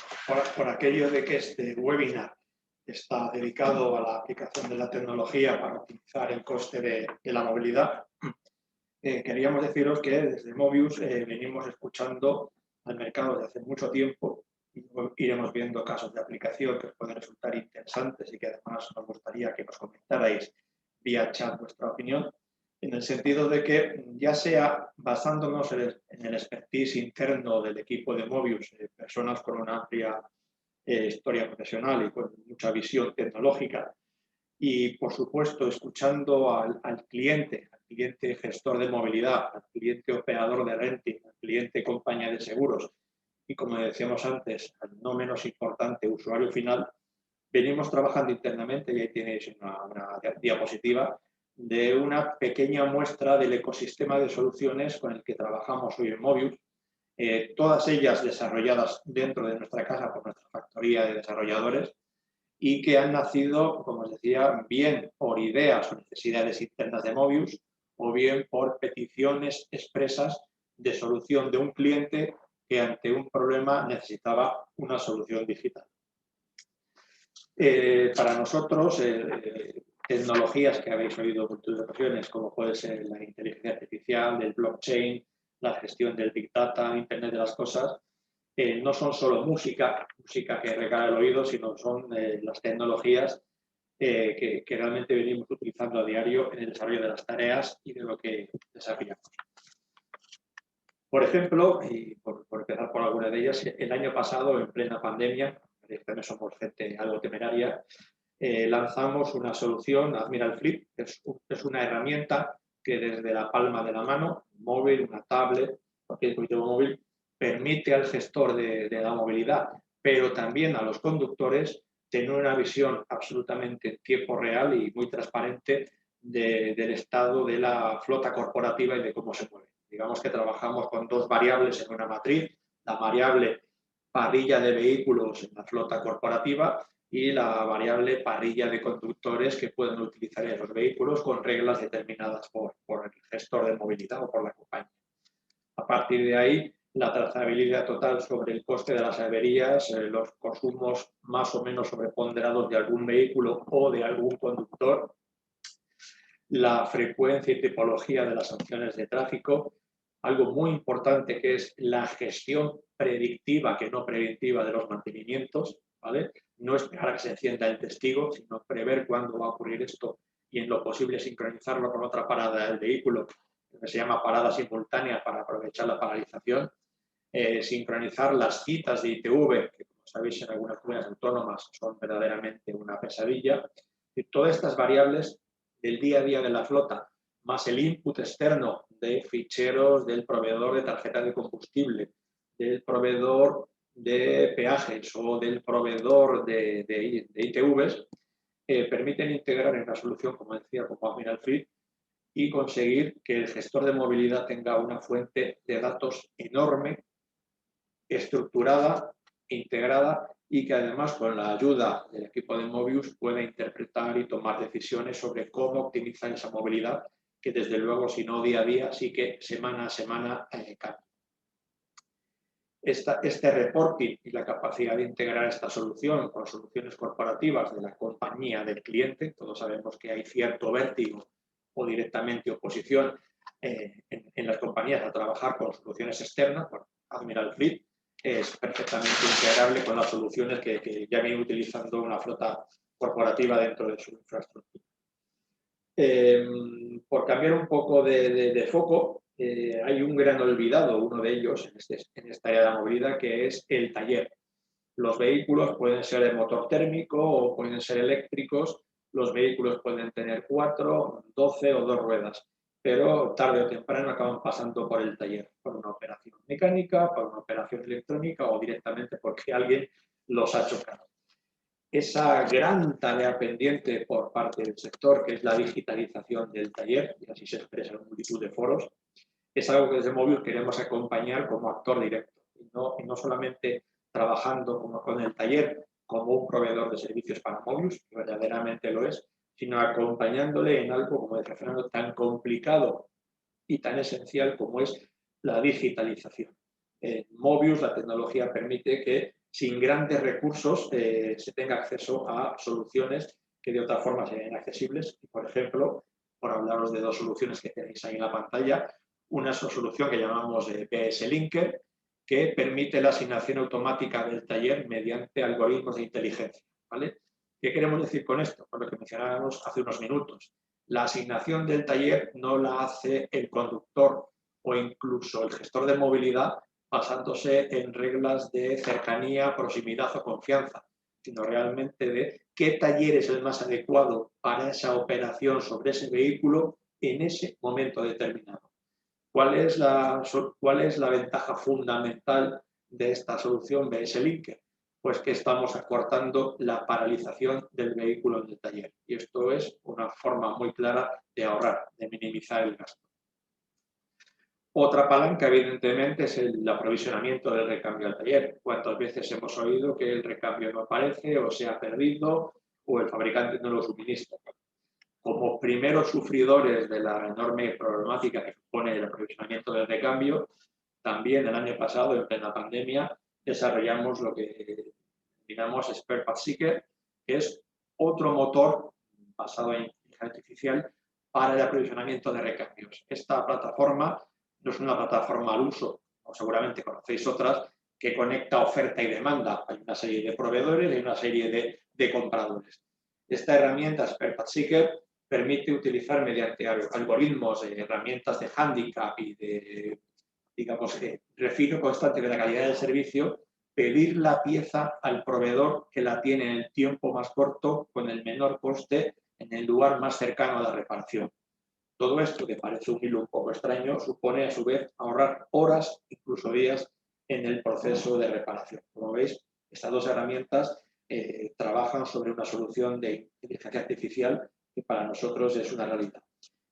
Por aquello de que este webinar está dedicado a la aplicación de la tecnología para optimizar el coste de la movilidad, queríamos deciros que desde Mobius venimos escuchando al mercado desde hace mucho tiempo y iremos viendo casos de aplicación que os pueden resultar interesantes y que además nos gustaría que nos comentarais vía chat vuestra opinión, en el sentido de que ya sea basándonos en el expertise interno del equipo de Mobius, personas con una amplia historia profesional y con mucha visión tecnológica, y por supuesto escuchando al cliente gestor de movilidad, al cliente operador de renting, al cliente compañía de seguros y, como decíamos antes, al no menos importante usuario final, venimos trabajando internamente, y ahí tenéis una diapositiva de una pequeña muestra del ecosistema de soluciones con el que trabajamos hoy en Mobius, todas ellas desarrolladas dentro de nuestra casa por nuestra factoría de desarrolladores y que han nacido, como os decía, bien por ideas o necesidades internas de Mobius o bien por peticiones expresas de solución de un cliente que ante un problema necesitaba una solución digital. Para nosotros, tecnologías que habéis oído en muchas ocasiones, como puede ser la inteligencia artificial, el blockchain, la gestión del Big Data, Internet de las cosas, no son solo música que regala el oído, sino son las tecnologías que realmente venimos utilizando a diario en el desarrollo de las tareas y de lo que desarrollamos. Por ejemplo, y por empezar por alguna de ellas, el año pasado, en plena pandemia, también somos gente algo temeraria, lanzamos una solución, Admiral Flip, que es una herramienta que desde la palma de la mano, un móvil, una tablet, cualquier dispositivo móvil, permite al gestor de la movilidad, pero también a los conductores, tener una visión absolutamente en tiempo real y muy transparente del estado de la flota corporativa y de cómo se mueve. Digamos que trabajamos con dos variables en una matriz, la variable parrilla de vehículos en la flota corporativa y la variable parrilla de conductores que pueden utilizar esos vehículos con reglas determinadas por el gestor de movilidad o por la compañía. A partir de ahí, la trazabilidad total sobre el coste de las averías, los consumos más o menos sobreponderados de algún vehículo o de algún conductor, la frecuencia y tipología de las sanciones de tráfico, algo muy importante que es la gestión predictiva, que no preventiva, de los mantenimientos, ¿vale? No esperar a que se encienda el testigo, sino prever cuándo va a ocurrir esto y en lo posible sincronizarlo con otra parada del vehículo, que se llama parada simultánea para aprovechar la paralización, sincronizar las citas de ITV, que como sabéis en algunas comunidades autónomas son verdaderamente una pesadilla, y todas estas variables del día a día de la flota, más el input externo de ficheros del proveedor de tarjetas de combustible, del proveedor de peajes o del proveedor de ITVs, permiten integrar en una solución, como decía, como Admiral Flip, y conseguir que el gestor de movilidad tenga una fuente de datos enorme, estructurada, integrada y que además con la ayuda del equipo de Mobius pueda interpretar y tomar decisiones sobre cómo optimizar esa movilidad, que desde luego, si no día a día, sí que semana a semana cambia. Este reporting y la capacidad de integrar esta solución con soluciones corporativas de la compañía del cliente, todos sabemos que hay cierto vértigo o directamente oposición en las compañías a trabajar con soluciones externas. Bueno, Admiral Fleet es perfectamente integrable con las soluciones que ya viene utilizando una flota corporativa dentro de su infraestructura. Por cambiar un poco de foco, hay un gran olvidado, uno de ellos en esta área de la movilidad, que es el taller. Los vehículos pueden ser de motor térmico o pueden ser eléctricos, los vehículos pueden tener 4, 12 o 2 ruedas, pero tarde o temprano acaban pasando por el taller, por una operación mecánica, por una operación electrónica o directamente porque alguien los ha chocado. Esa gran tarea pendiente por parte del sector, que es la digitalización del taller, y así se expresa en multitud de foros, es algo que desde Mobius queremos acompañar como actor directo, y no solamente trabajando con el taller como un proveedor de servicios para Mobius, que verdaderamente lo es, sino acompañándole en algo, como decía Fernando, tan complicado y tan esencial como es la digitalización. En Mobius la tecnología permite que sin grandes recursos se tenga acceso a soluciones que de otra forma serían inaccesibles. Y, por ejemplo, por hablaros de 2 soluciones que tenéis ahí en la pantalla, una es una solución que llamamos PS Linker, que permite la asignación automática del taller mediante algoritmos de inteligencia, ¿vale? ¿Qué queremos decir con esto? Por lo que mencionábamos hace unos minutos. La asignación del taller no la hace el conductor o incluso el gestor de movilidad basándose en reglas de cercanía, proximidad o confianza, sino realmente de qué taller es el más adecuado para esa operación sobre ese vehículo en ese momento determinado. ¿Cuál es la ventaja fundamental de esta solución BS Linker? Pues que estamos acortando la paralización del vehículo en el taller. Y esto es una forma muy clara de ahorrar, de minimizar el gasto. Otra palanca, evidentemente, es el aprovisionamiento del recambio al taller. ¿Cuántas veces hemos oído que el recambio no aparece o se ha perdido o el fabricante no lo suministra? Como primeros sufridores de la enorme problemática que supone el aprovisionamiento del recambio, también el año pasado, en plena pandemia, desarrollamos lo que denominamos Spare Part Seeker, que es otro motor basado en inteligencia artificial para el aprovisionamiento de recambios. Esta plataforma no es una plataforma al uso, o seguramente conocéis otras, que conecta oferta y demanda. Hay una serie de proveedores y una serie de compradores. Esta herramienta, Spare Part Seeker, permite utilizar mediante algoritmos, herramientas de handicap y de, digamos, refino constante de la calidad del servicio, pedir la pieza al proveedor que la tiene en el tiempo más corto, con el menor coste, en el lugar más cercano a la reparación. Todo esto, que parece un hilo un poco extraño, supone a su vez ahorrar horas, incluso días, en el proceso de reparación. Como veis, estas 2 herramientas trabajan sobre una solución de inteligencia artificial que para nosotros es una realidad.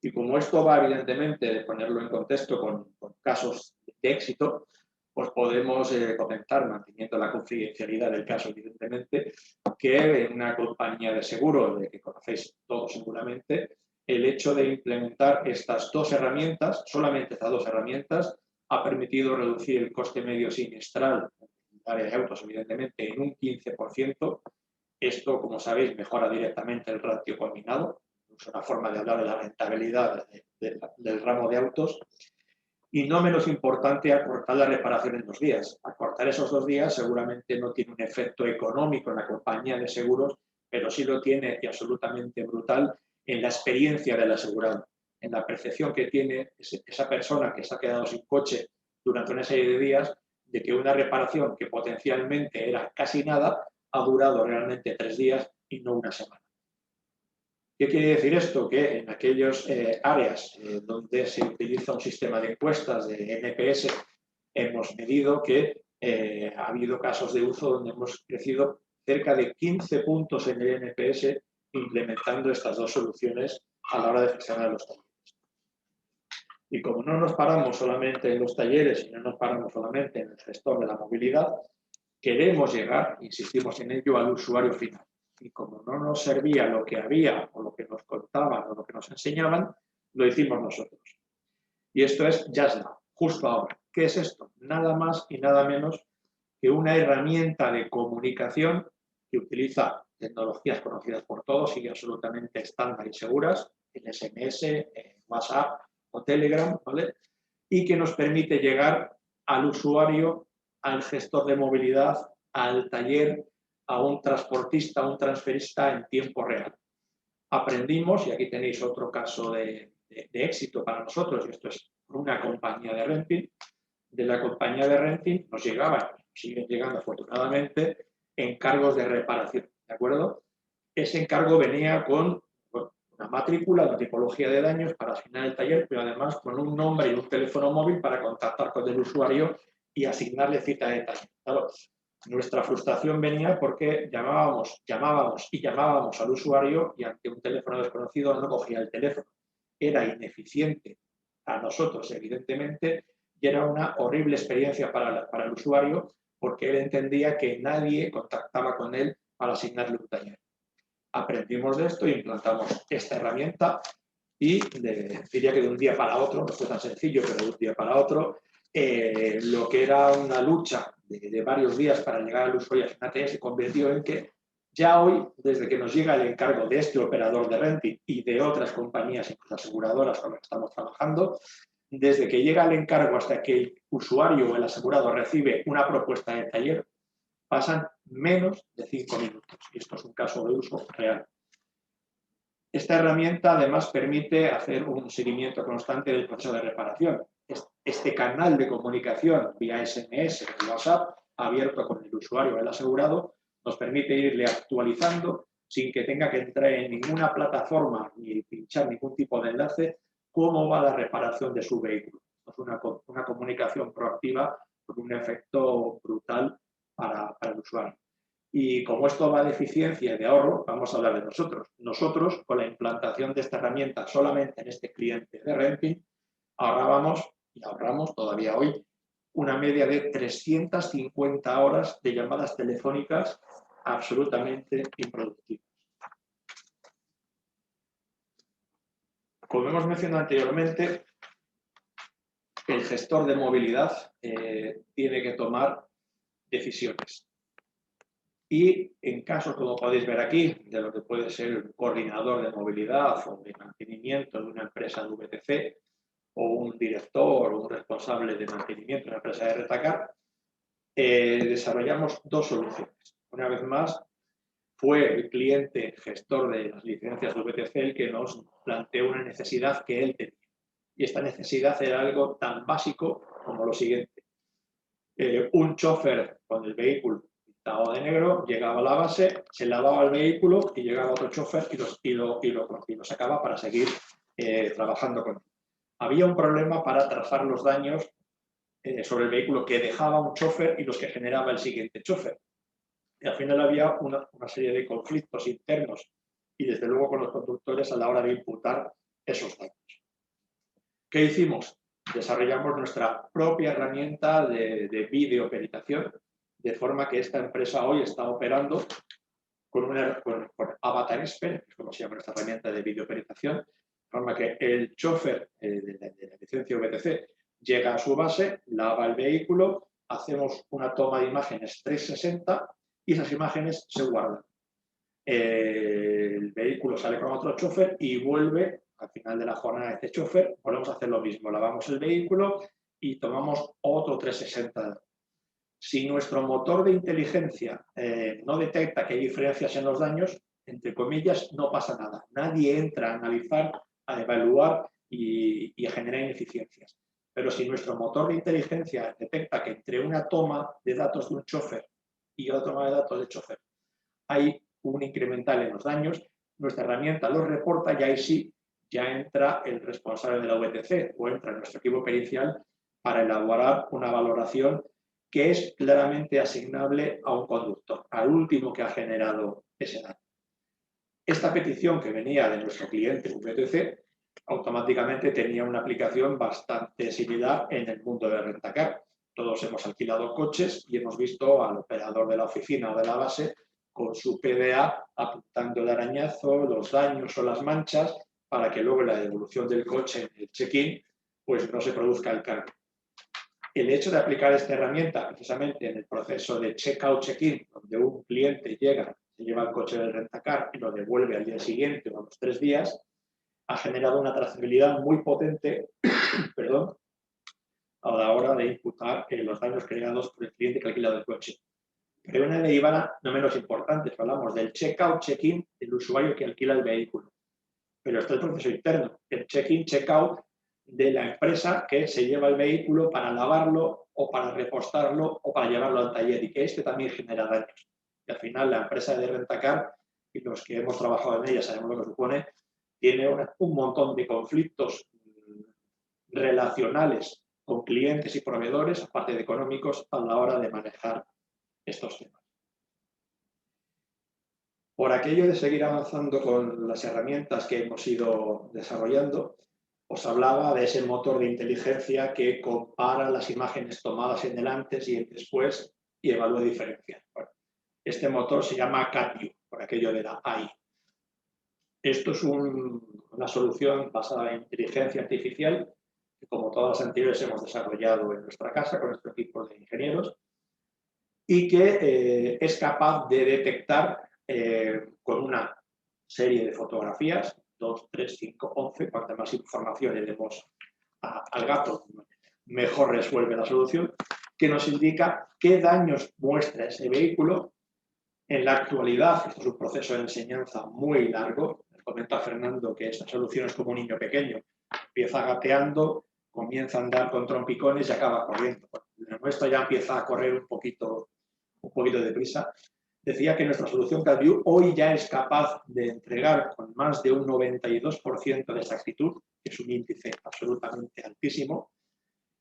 Y como esto va, evidentemente, de ponerlo en contexto con casos de éxito, pues podemos comentar, manteniendo la confidencialidad del caso, evidentemente, que en una compañía de seguro, de que conocéis todos seguramente, el hecho de implementar estas 2 herramientas, solamente estas 2 herramientas, ha permitido reducir el coste medio siniestral en el área de autos, evidentemente, en un 15%. Esto, como sabéis, mejora directamente el ratio combinado. Es una forma de hablar de la rentabilidad del ramo de autos. Y no menos importante, acortar la reparación en 2 días. Acortar esos 2 días seguramente no tiene un efecto económico en la compañía de seguros, pero sí lo tiene, y absolutamente brutal, en la experiencia del asegurado, en la percepción que tiene esa persona que se ha quedado sin coche durante una serie de días, de que una reparación que potencialmente era casi nada, ha durado realmente 3 días y no una semana. ¿Qué quiere decir esto? Que en aquellas áreas donde se utiliza un sistema de encuestas de NPS, hemos medido que ha habido casos de uso donde hemos crecido cerca de 15 puntos en el NPS implementando estas 2 soluciones a la hora de gestionar los talleres. Y como no nos paramos solamente en los talleres y no nos paramos solamente en el gestor de la movilidad, queremos llegar, insistimos en ello, al usuario final. Y como no nos servía lo que había o lo que nos contaban o lo que nos enseñaban, lo hicimos nosotros. Y esto es Just Now, justo ahora. ¿Qué es esto? Nada más y nada menos que una herramienta de comunicación que utiliza tecnologías conocidas por todos y absolutamente estándar y seguras, el SMS, WhatsApp o Telegram, ¿vale? Y que nos permite llegar al usuario, al gestor de movilidad, al taller, a un transportista, a un transferista en tiempo real. Aprendimos, y aquí tenéis otro caso de de éxito para nosotros, y esto es una compañía de renting. De la compañía de renting nos llegaban, siguen llegando afortunadamente, encargos de reparación, ¿de acuerdo? Ese encargo venía con una matrícula, una tipología de daños para asignar el taller, pero además con un nombre y un teléfono móvil para contactar con el usuario y asignarle cita de taller. Claro, nuestra frustración venía porque llamábamos al usuario y ante un teléfono desconocido no cogía el teléfono. Era ineficiente a nosotros, evidentemente, y era una horrible experiencia para el usuario porque él entendía que nadie contactaba con él para asignarle un taller. Aprendimos de esto e implantamos esta herramienta y diría que de un día para otro, no fue tan sencillo, pero de un día para otro, lo que era una lucha de varios días para llegar al usuario a asignar se convirtió en que ya hoy, desde que nos llega el encargo de este operador de renting y de otras compañías, incluso aseguradoras con las que estamos trabajando, desde que llega el encargo hasta que el usuario o el asegurado recibe una propuesta de taller, pasan menos de 5 minutos. Y esto es un caso de uso real. Esta herramienta además permite hacer un seguimiento constante del proceso de reparación. Este canal de comunicación vía SMS o WhatsApp abierto con el usuario o el asegurado nos permite irle actualizando sin que tenga que entrar en ninguna plataforma ni pinchar ningún tipo de enlace cómo va la reparación de su vehículo. Es una comunicación proactiva con un efecto brutal para el usuario. Y como esto va de eficiencia y de ahorro, vamos a hablar de nosotros. Nosotros, con la implantación de esta herramienta solamente en este cliente de renting, ahorrábamos y ahorramos todavía hoy una media de 350 horas de llamadas telefónicas absolutamente improductivas. Como hemos mencionado anteriormente, el gestor de movilidad tiene que tomar decisiones. Y en casos, como podéis ver aquí, de lo que puede ser un coordinador de movilidad o de mantenimiento de una empresa de VTC, o un director o un responsable de mantenimiento de una empresa de Rentacar, desarrollamos dos soluciones. Una vez más, fue el cliente gestor de las licencias de VTC el que nos planteó una necesidad que él tenía. Y esta necesidad era algo tan básico como lo siguiente. Un chofer con el vehículo pintado de negro llegaba a la base, se lavaba el vehículo y llegaba otro chofer y lo sacaba para seguir trabajando con él. Había un problema para trazar los daños sobre el vehículo que dejaba un chofer y los que generaba el siguiente chofer. Y al final había una serie de conflictos internos y desde luego con los conductores a la hora de imputar esos daños. ¿Qué hicimos? Desarrollamos nuestra propia herramienta de videoperitación, de forma que esta empresa hoy está operando con Avatar Expert, que es como se llama nuestra herramienta de videoperitación, de forma que el chofer de la licencia VTC llega a su base, lava el vehículo, hacemos una toma de imágenes 360 y esas imágenes se guardan. El vehículo sale con otro chofer y vuelve al final de la jornada de este chofer, volvemos a hacer lo mismo, lavamos el vehículo y tomamos otro 360. Si nuestro motor de inteligencia no detecta que hay diferencias en los daños, entre comillas, no pasa nada. Nadie entra a analizar, a evaluar y a generar ineficiencias. Pero si nuestro motor de inteligencia detecta que entre una toma de datos de un chofer y otra toma de datos del chofer hay un incremental en los daños, nuestra herramienta lo reporta y ahí sí ya entra el responsable de la VTC o entra nuestro equipo pericial para elaborar una valoración que es claramente asignable a un conductor, al último que ha generado ese daño. Esta petición que venía de nuestro cliente VTC automáticamente tenía una aplicación bastante similar en el mundo de Rentacar. Todos hemos alquilado coches y hemos visto al operador de la oficina o de la base con su PDA apuntando el arañazo, los daños o las manchas para que luego en la devolución del coche en el check-in pues no se produzca el cargo. El hecho de aplicar esta herramienta precisamente en el proceso de check-out, check-in, donde un cliente llega, se lleva el coche del Rentacar y lo devuelve al día siguiente o a los 3 días, ha generado una trazabilidad muy potente perdón, a la hora de imputar los daños creados por el cliente que ha alquilado el coche. Pero una derivada no menos importante, hablamos del check-out, check-in del usuario que alquila el vehículo. pero está el proceso interno, el check-in, check-out de la empresa que se lleva el vehículo para lavarlo o para repostarlo o para llevarlo al taller, y que este también genera daños. Y al final la empresa de Rentacar, y los que hemos trabajado en ella sabemos lo que supone, tiene un montón de conflictos relacionales con clientes y proveedores, aparte de económicos, a la hora de manejar estos temas. Por aquello de seguir avanzando con las herramientas que hemos ido desarrollando, os hablaba de ese motor de inteligencia que compara las imágenes tomadas en el antes y el después y evalúa diferencias. Bueno, este motor se llama CatView, por aquello de la AI. Esto es una solución basada en inteligencia artificial que, como todas las anteriores, hemos desarrollado en nuestra casa con nuestro equipo de ingenieros y que es capaz de detectar con una serie de fotografías, 2, 3, 5, 11, cuanta más información le demos al gato, mejor resuelve la solución, que nos indica qué daños muestra ese vehículo. En la actualidad, esto es un proceso de enseñanza muy largo. Les comento a Fernando que esta solución es como un niño pequeño. Empieza gateando, comienza a andar con trompicones y acaba corriendo. El nuestro ya empieza a correr un poquito deprisa. Decía que nuestra solución CatView hoy ya es capaz de entregar con más de un 92% de exactitud, que es un índice absolutamente altísimo,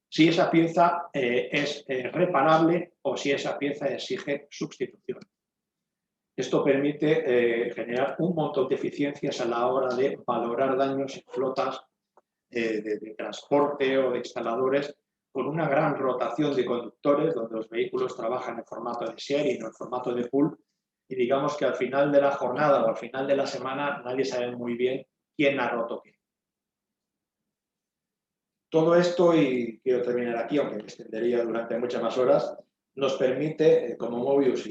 si esa pieza es reparable o si esa pieza exige sustitución. Esto permite generar un montón de eficiencias a la hora de valorar daños en flotas de transporte o de instaladores, con una gran rotación de conductores, donde los vehículos trabajan en formato de sharing o en formato de pool, y digamos que al final de la jornada o al final de la semana nadie sabe muy bien quién ha roto qué. Todo esto, y quiero terminar aquí, aunque me extendería durante muchas más horas, nos permite, como Mobius,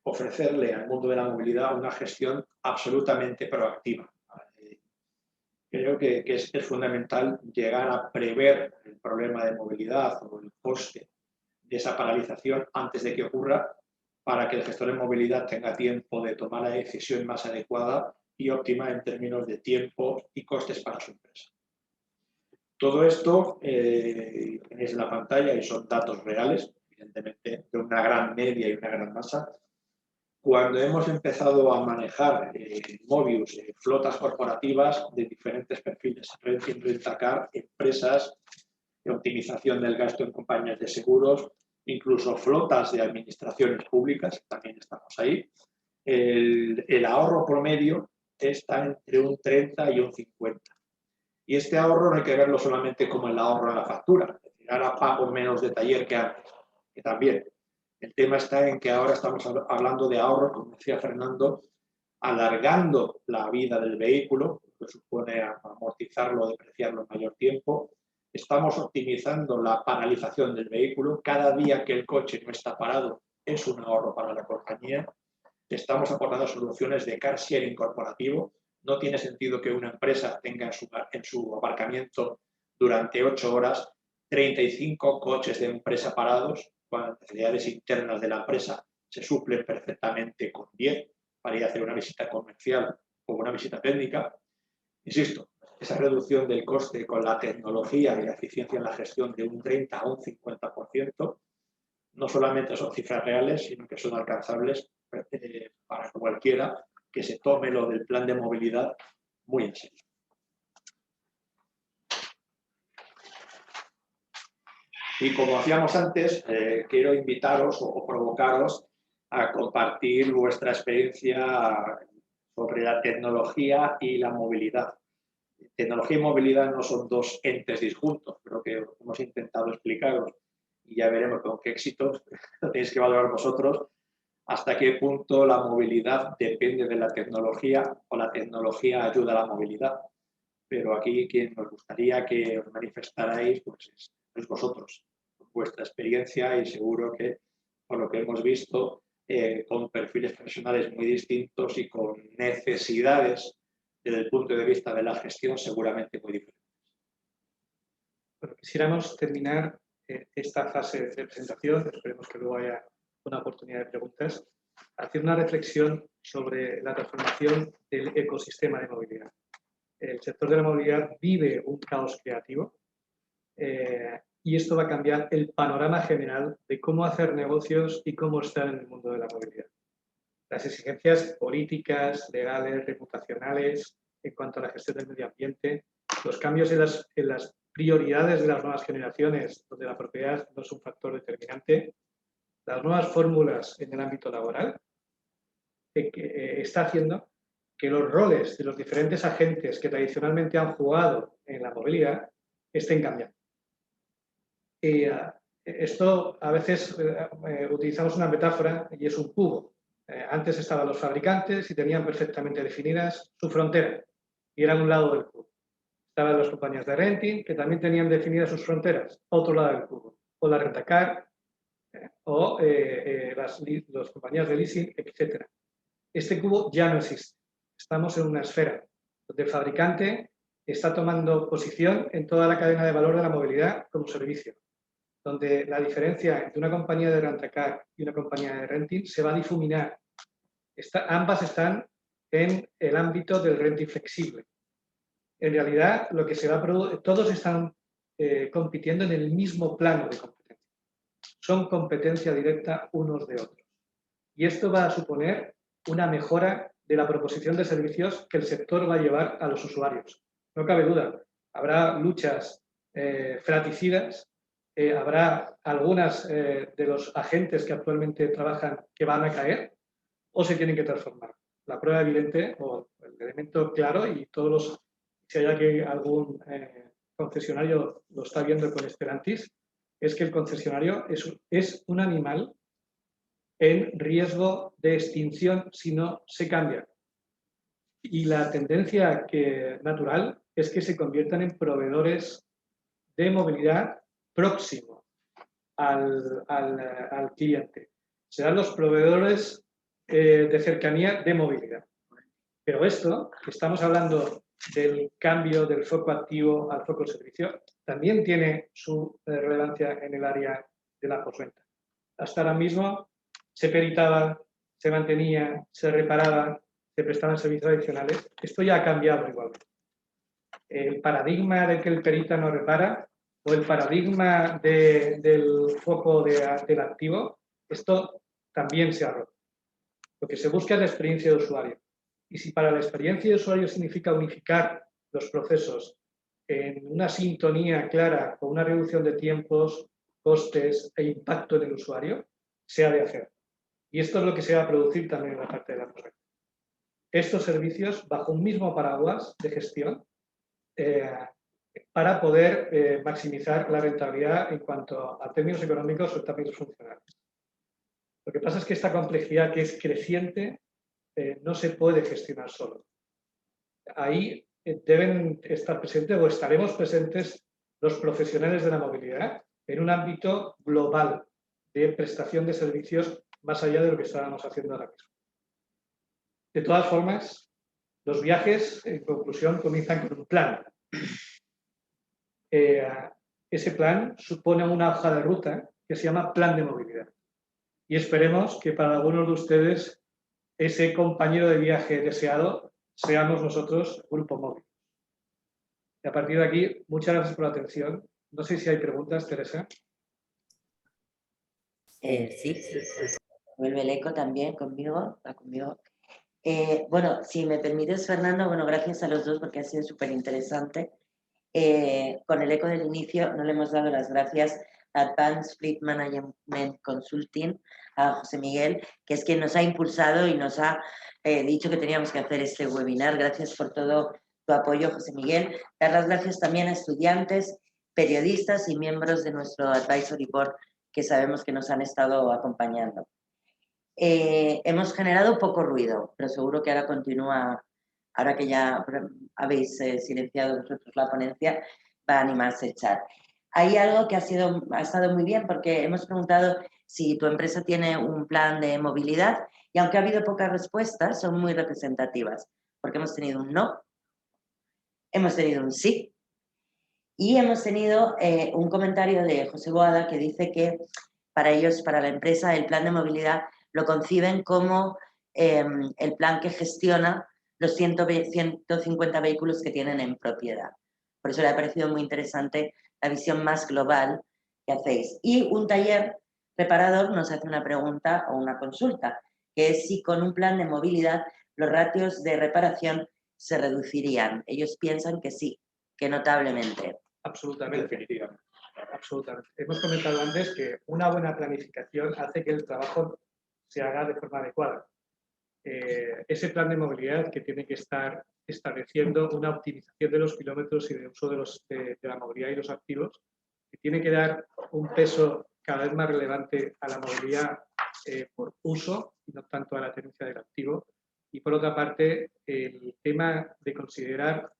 ofrecerle al mundo de la movilidad una gestión absolutamente proactiva. Creo que es fundamental llegar a prever el problema de movilidad o el coste de esa paralización antes de que ocurra, para que el gestor de movilidad tenga tiempo de tomar la decisión más adecuada y óptima en términos de tiempo y costes para su empresa. Todo esto tenéis en la pantalla y son datos reales, evidentemente de una gran media y una gran masa. Cuando hemos empezado a manejar Mobius, flotas corporativas de diferentes perfiles, Renting, Rentacar, empresas, de optimización del gasto en compañías de seguros, incluso flotas de administraciones públicas, también estamos ahí, el ahorro promedio está entre un 30 y un 50. Y este ahorro no hay que verlo solamente como el ahorro a la factura, es decir, ahora pago menos de taller que antes, que también. El tema está en que ahora estamos hablando de ahorro, como decía Fernando, alargando la vida del vehículo, que supone amortizarlo, depreciarlo en mayor tiempo. Estamos optimizando la paralización del vehículo. Cada día que el coche no está parado es un ahorro para la compañía. Estamos aportando soluciones de car sharing corporativo. No tiene sentido que una empresa tenga en su aparcamiento durante 8 horas 35 coches de empresa parados, cuando las necesidades internas de la empresa se suplen perfectamente con 10 para ir a hacer una visita comercial o una visita técnica. Insisto, esa reducción del coste con la tecnología y la eficiencia en la gestión de un 30 a un 50%, no solamente son cifras reales, sino que son alcanzables para cualquiera que se tome lo del plan de movilidad muy en serio. Y como hacíamos antes, quiero invitaros o provocaros a compartir vuestra experiencia sobre la tecnología y la movilidad. Tecnología y movilidad no son dos entes disjuntos, creo que hemos intentado explicaros y ya veremos con qué éxitos, lo tenéis que valorar vosotros, hasta qué punto la movilidad depende de la tecnología o la tecnología ayuda a la movilidad. Pero aquí quien nos gustaría que os manifestarais pues sois vosotros, vuestra experiencia, y seguro que por lo que hemos visto, con perfiles profesionales muy distintos y con necesidades desde el punto de vista de la gestión seguramente muy diferentes. Bueno, quisiéramos terminar esta fase de presentación, esperemos que luego haya una oportunidad de preguntas, hacer una reflexión sobre la transformación del ecosistema de movilidad. el sector de la movilidad vive un caos creativo y esto va a cambiar el panorama general de cómo hacer negocios y cómo estar en el mundo de la movilidad. Las exigencias políticas, legales, reputacionales en cuanto a la gestión del medio ambiente, los cambios en las prioridades de las nuevas generaciones, donde la propiedad no es un factor determinante, las nuevas fórmulas en el ámbito laboral, que está haciendo que los roles de los diferentes agentes que tradicionalmente han jugado en la movilidad estén cambiando. Esto a veces utilizamos una metáfora y es un cubo. Antes estaban los fabricantes y tenían perfectamente definidas su frontera y eran un lado del cubo. Estaban las compañías de renting que también tenían definidas sus fronteras, otro lado del cubo. O la rentacar, o las compañías de leasing, etc. Este cubo ya no existe. Estamos en una esfera donde el fabricante está tomando posición en toda la cadena de valor de la movilidad como servicio, donde la diferencia entre una compañía de rentacar y una compañía de renting se va a difuminar. Ambas están en el ámbito del renting flexible. En realidad, lo que se va a producir, todos están compitiendo en el mismo plano de competencia. Son competencia directa unos de otros. Y esto va a suponer una mejora de la proposición de servicios que el sector va a llevar a los usuarios. No cabe duda, habrá luchas fraticidas, habrá algunas de los agentes que actualmente trabajan que van a caer o se tienen que transformar. La prueba evidente o el elemento claro, y si hay aquí algún concesionario lo está viendo con Stellantis, es que el concesionario es un animal en riesgo de extinción si no se cambia. Y la tendencia natural es que se conviertan en proveedores de movilidad próximo al cliente. Serán los proveedores de cercanía de movilidad. Pero esto, que estamos hablando del cambio del foco activo al foco servicio, también tiene su relevancia en el área de la postventa. Hasta ahora mismo se peritaba, se mantenía, se reparaba, se prestaban servicios adicionales. Esto ya ha cambiado igualmente. El paradigma de que el perita no repara o el paradigma del foco del activo, esto también se ha roto. Lo que se busca es la experiencia de usuario. Y si para la experiencia de usuario significa unificar los procesos en una sintonía clara con una reducción de tiempos, costes e impacto en el usuario, se ha de hacer. Y esto es lo que se va a producir también en la parte de la postventa. Estos servicios bajo un mismo paraguas de gestión para poder maximizar la rentabilidad en cuanto a términos económicos o en términos funcionales. Lo que pasa es que esta complejidad que es creciente no se puede gestionar solo. Ahí deben estar presentes o estaremos presentes los profesionales de la movilidad en un ámbito global de prestación de servicios más allá de lo que estábamos haciendo ahora mismo. De todas formas, los viajes, en conclusión, comienzan con un plan. Ese plan supone una hoja de ruta que se llama Plan de Movilidad. Y esperemos que para algunos de ustedes ese compañero de viaje deseado seamos nosotros, Grupo Móvil. Y a partir de aquí, muchas gracias por la atención. No sé si hay preguntas, Teresa. Sí. Vuelve el eco también conmigo. Bueno, si me permites, Fernando, bueno, gracias a los dos porque ha sido súper interesante. Con el eco del inicio no le hemos dado las gracias a Advanced Fleet Management Consulting, a José Miguel, que es quien nos ha impulsado y nos ha dicho que teníamos que hacer este webinar. Gracias por todo tu apoyo, José Miguel. Dar las gracias también a estudiantes, periodistas y miembros de nuestro Advisory Board que sabemos que nos han estado acompañando. Hemos generado poco ruido, pero seguro que ahora continúa, ahora que ya habéis silenciado vosotros la ponencia, va a animarse el chat. Hay algo que ha estado muy bien porque hemos preguntado si tu empresa tiene un plan de movilidad y aunque ha habido pocas respuestas, son muy representativas porque hemos tenido un no, hemos tenido un sí y hemos tenido un comentario de José Boada que dice que para ellos, para la empresa, el plan de movilidad lo conciben como el plan que gestiona los 150 vehículos que tienen en propiedad. Por eso le ha parecido muy interesante la visión más global que hacéis. Y un taller reparador nos hace una pregunta o una consulta, que es si con un plan de movilidad los ratios de reparación se reducirían. Ellos piensan que sí, que notablemente. Absolutamente. Definitivamente. Absolutamente. Hemos comentado antes que una buena planificación hace que el trabajo se haga de forma adecuada. Ese plan de movilidad que tiene que estar estableciendo una optimización de los kilómetros y de uso de la movilidad y los activos, que tiene que dar un peso cada vez más relevante a la movilidad por uso y no tanto a la tenencia del activo. Y por otra parte, el tema de considerar,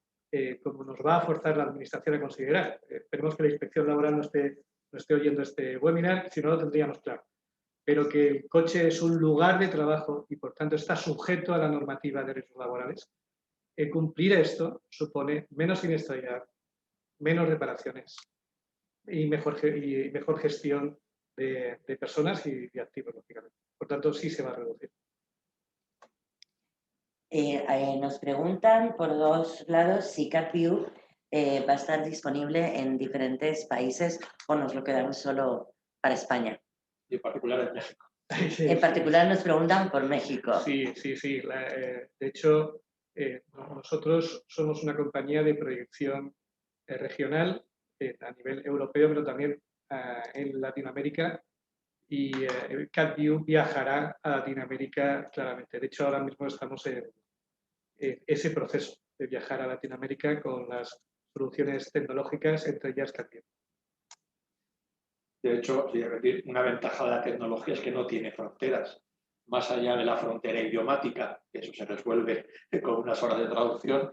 como nos va a forzar la Administración a considerar, esperemos que la Inspección Laboral no esté oyendo este webinar, si no lo tendríamos claro, pero que el coche es un lugar de trabajo y por tanto está sujeto a la normativa de derechos laborales. Cumplir esto supone menos siniestralidad, menos reparaciones y mejor gestión de personas y de activos, lógicamente. Por tanto, sí se va a reducir. Nos preguntan por dos lados si CatView va a estar disponible en diferentes países o nos lo quedamos solo para España. Y en particular en México. En particular nos preguntan por México. Sí. De hecho, nosotros somos una compañía de proyección regional a nivel europeo, pero también en Latinoamérica. Y CatView viajará a Latinoamérica claramente. De hecho, ahora mismo estamos en ese proceso de viajar a Latinoamérica con las soluciones tecnológicas, entre ellas CatView. De hecho, una ventaja de la tecnología es que no tiene fronteras. Más allá de la frontera idiomática, que eso se resuelve con unas horas de traducción,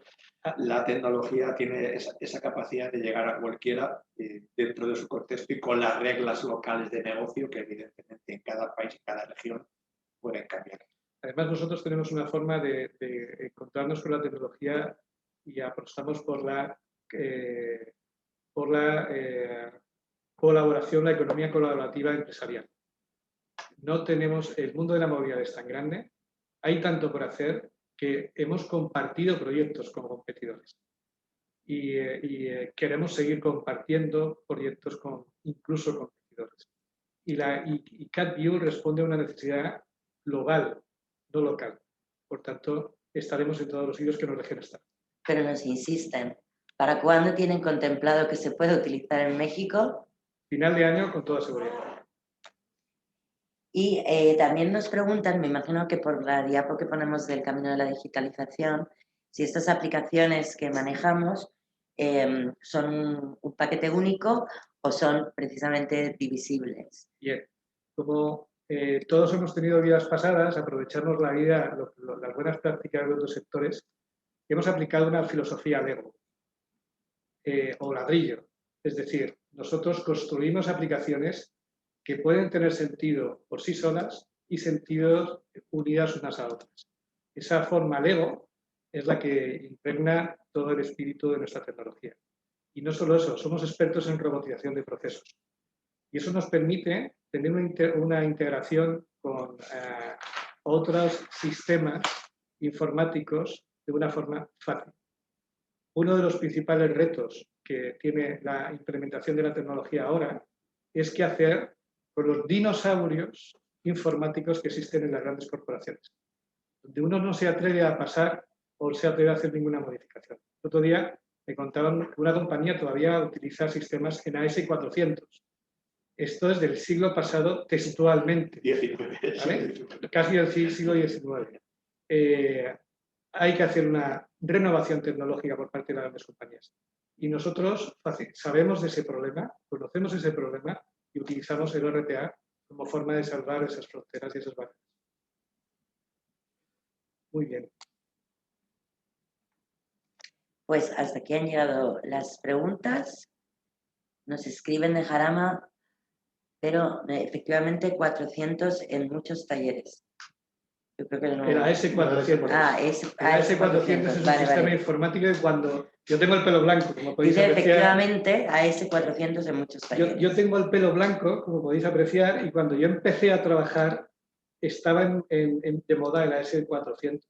la tecnología tiene esa capacidad de llegar a cualquiera dentro de su contexto y con las reglas locales de negocio que evidentemente en cada país, en cada región pueden cambiar. Además, nosotros tenemos una forma de encontrarnos con la tecnología y apostamos por la colaboración, la economía colaborativa empresarial. No tenemos, el mundo de la movilidad es tan grande, hay tanto por hacer que hemos compartido proyectos con competidores y queremos seguir compartiendo proyectos incluso con competidores. Y CatView responde a una necesidad global, no local. Por tanto, estaremos en todos los sitios que nos dejen estar. Pero nos insisten, ¿para cuándo tienen contemplado que se pueda utilizar en México? Final de año, con toda seguridad. Y también nos preguntan, me imagino que por la diapo que ponemos del camino de la digitalización, si estas aplicaciones que manejamos son un paquete único o son precisamente divisibles. Bien, como todos hemos tenido vidas pasadas, aprovecharnos la vida, las buenas prácticas de otros sectores, hemos aplicado una filosofía Lego o ladrillo. Es decir, nosotros construimos aplicaciones que pueden tener sentido por sí solas y sentidos unidas unas a otras. Esa forma Lego es la que impregna todo el espíritu de nuestra tecnología. Y no solo eso, somos expertos en robotización de procesos. Y eso nos permite tener una integración con otros sistemas informáticos de una forma fácil. Uno de los principales retos que tiene la implementación de la tecnología ahora es qué hacer con los dinosaurios informáticos que existen en las grandes corporaciones, donde uno no se atreve a pasar o se atreve a hacer ninguna modificación. El otro día me contaban que una compañía todavía utiliza sistemas en AS400. Esto es del siglo pasado textualmente. 19. ¿Vale? Casi del siglo XIX. Hay que hacer una renovación tecnológica por parte de las grandes compañías. Y nosotros sabemos de ese problema, conocemos ese problema y utilizamos el RPA como forma de salvar esas fronteras y esas barreras. Muy bien. Pues hasta aquí han llegado las preguntas. Nos escriben de Jarama, pero efectivamente 400 en muchos talleres. Yo creo que no. El AS400. AS400. El AS400 es un sistema informático que cuando yo tengo el pelo blanco, como podéis Dice apreciar. efectivamente AS400 en muchos talleres. Yo tengo el pelo blanco, como podéis apreciar, y cuando yo empecé a trabajar estaba de moda el AS400.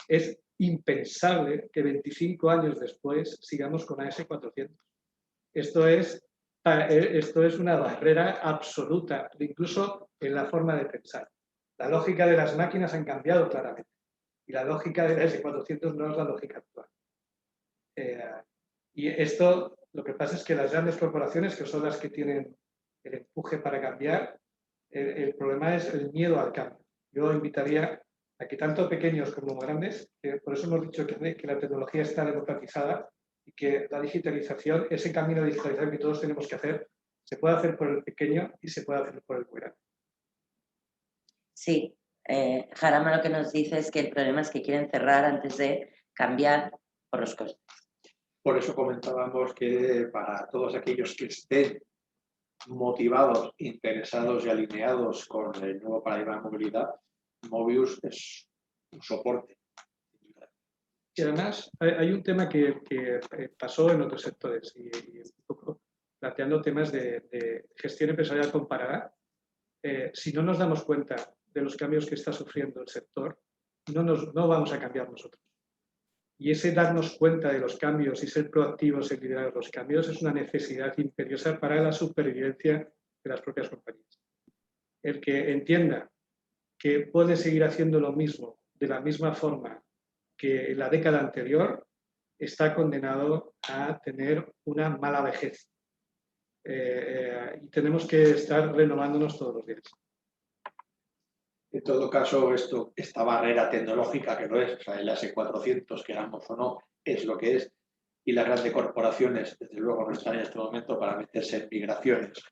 Es impensable que 25 años después sigamos con AS400. Esto es una barrera absoluta, incluso en la forma de pensar. La lógica de las máquinas han cambiado claramente y la lógica de la AS400 no es la lógica actual. Y esto, lo que pasa es que las grandes corporaciones, que son las que tienen el empuje para cambiar, el problema es el miedo al cambio. Yo invitaría a que tanto pequeños como grandes, que por eso hemos dicho que la tecnología está democratizada y que la digitalización, ese camino de digitalización que todos tenemos que hacer, se puede hacer por el pequeño y se puede hacer por el muy grande. Sí, Jarama lo que nos dice es que el problema es que quieren cerrar antes de cambiar por los costes. Por eso comentábamos que para todos aquellos que estén motivados, interesados y alineados con el nuevo paradigma de movilidad, Mobius es un soporte. Y además hay un tema que pasó en otros sectores y un poco planteando temas de gestión empresarial comparada. Si no nos damos cuenta de los cambios que está sufriendo el sector, no vamos a cambiar nosotros. Y ese darnos cuenta de los cambios y ser proactivos en liderar los cambios es una necesidad imperiosa para la supervivencia de las propias compañías. El que entienda que puede seguir haciendo lo mismo de la misma forma que en la década anterior está condenado a tener una mala vejez. Y tenemos que estar renovándonos todos los días. En todo caso, esta barrera tecnológica que lo es, o sea, el AS400, queramos o no, es lo que es, y las grandes corporaciones, desde luego, no están en este momento para meterse en migraciones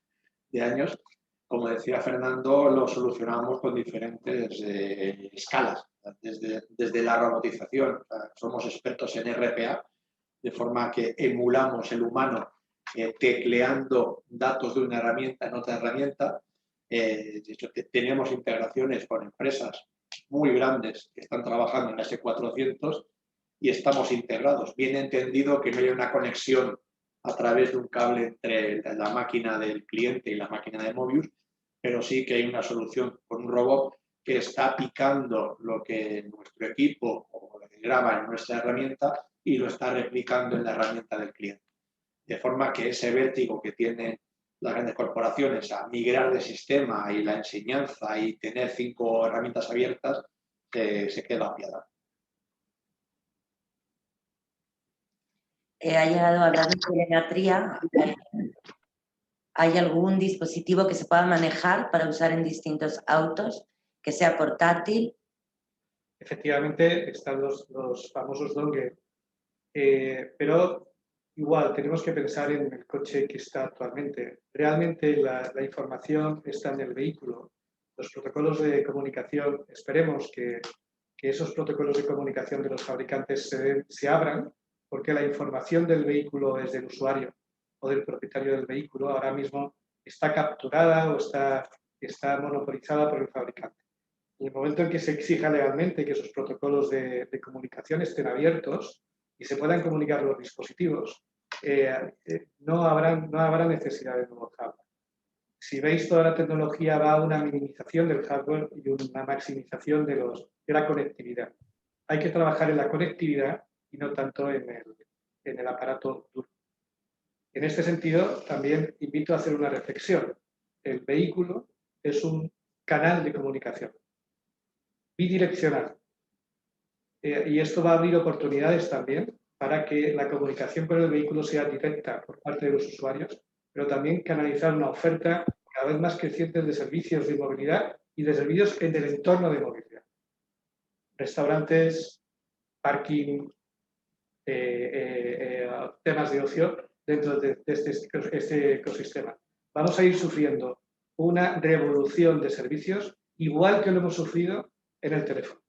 de años. Como decía Fernando, lo solucionamos con diferentes escalas, desde la robotización. O sea, somos expertos en RPA, de forma que emulamos el humano tecleando datos de una herramienta en otra herramienta. De hecho, tenemos integraciones con empresas muy grandes que están trabajando en S400 y estamos integrados. Bien entendido que no haya una conexión a través de un cable entre la máquina del cliente y la máquina de Mobius, pero sí que hay una solución con un robot que está picando lo que nuestro equipo graba en nuestra herramienta y lo está replicando en la herramienta del cliente. De forma que ese vértigo que tienen las grandes corporaciones a migrar de sistema y la enseñanza y tener 5 herramientas abiertas, se queda apiadado. Ha llegado a hablar de telemetría. ¿Hay algún dispositivo que se pueda manejar para usar en distintos autos, que sea portátil? Efectivamente, están los famosos dongle, pero igual tenemos que pensar en el coche que está actualmente. Realmente la información está en el vehículo. Los protocolos de comunicación, esperemos que esos protocolos de comunicación de los fabricantes se abran, porque la información del vehículo es del usuario o del propietario del vehículo. Ahora mismo está capturada o está monopolizada por el fabricante. En el momento en que se exija legalmente que esos protocolos de comunicación estén abiertos y se puedan comunicar los dispositivos, no habrá necesidad de nuevo hardware. Si veis, toda la tecnología va a una minimización del hardware y una maximización de la conectividad. Hay que trabajar en la conectividad y no tanto en el aparato duro. En este sentido, también invito a hacer una reflexión. El vehículo es un canal de comunicación bidireccional. Y esto va a abrir oportunidades también para que la comunicación con el vehículo sea directa por parte de los usuarios, pero también canalizar una oferta cada vez más creciente de servicios de movilidad y de servicios en el entorno de movilidad. Restaurantes, parking, temas de ocio dentro de este ecosistema. Vamos a ir sufriendo una revolución de servicios igual que lo hemos sufrido en el teléfono.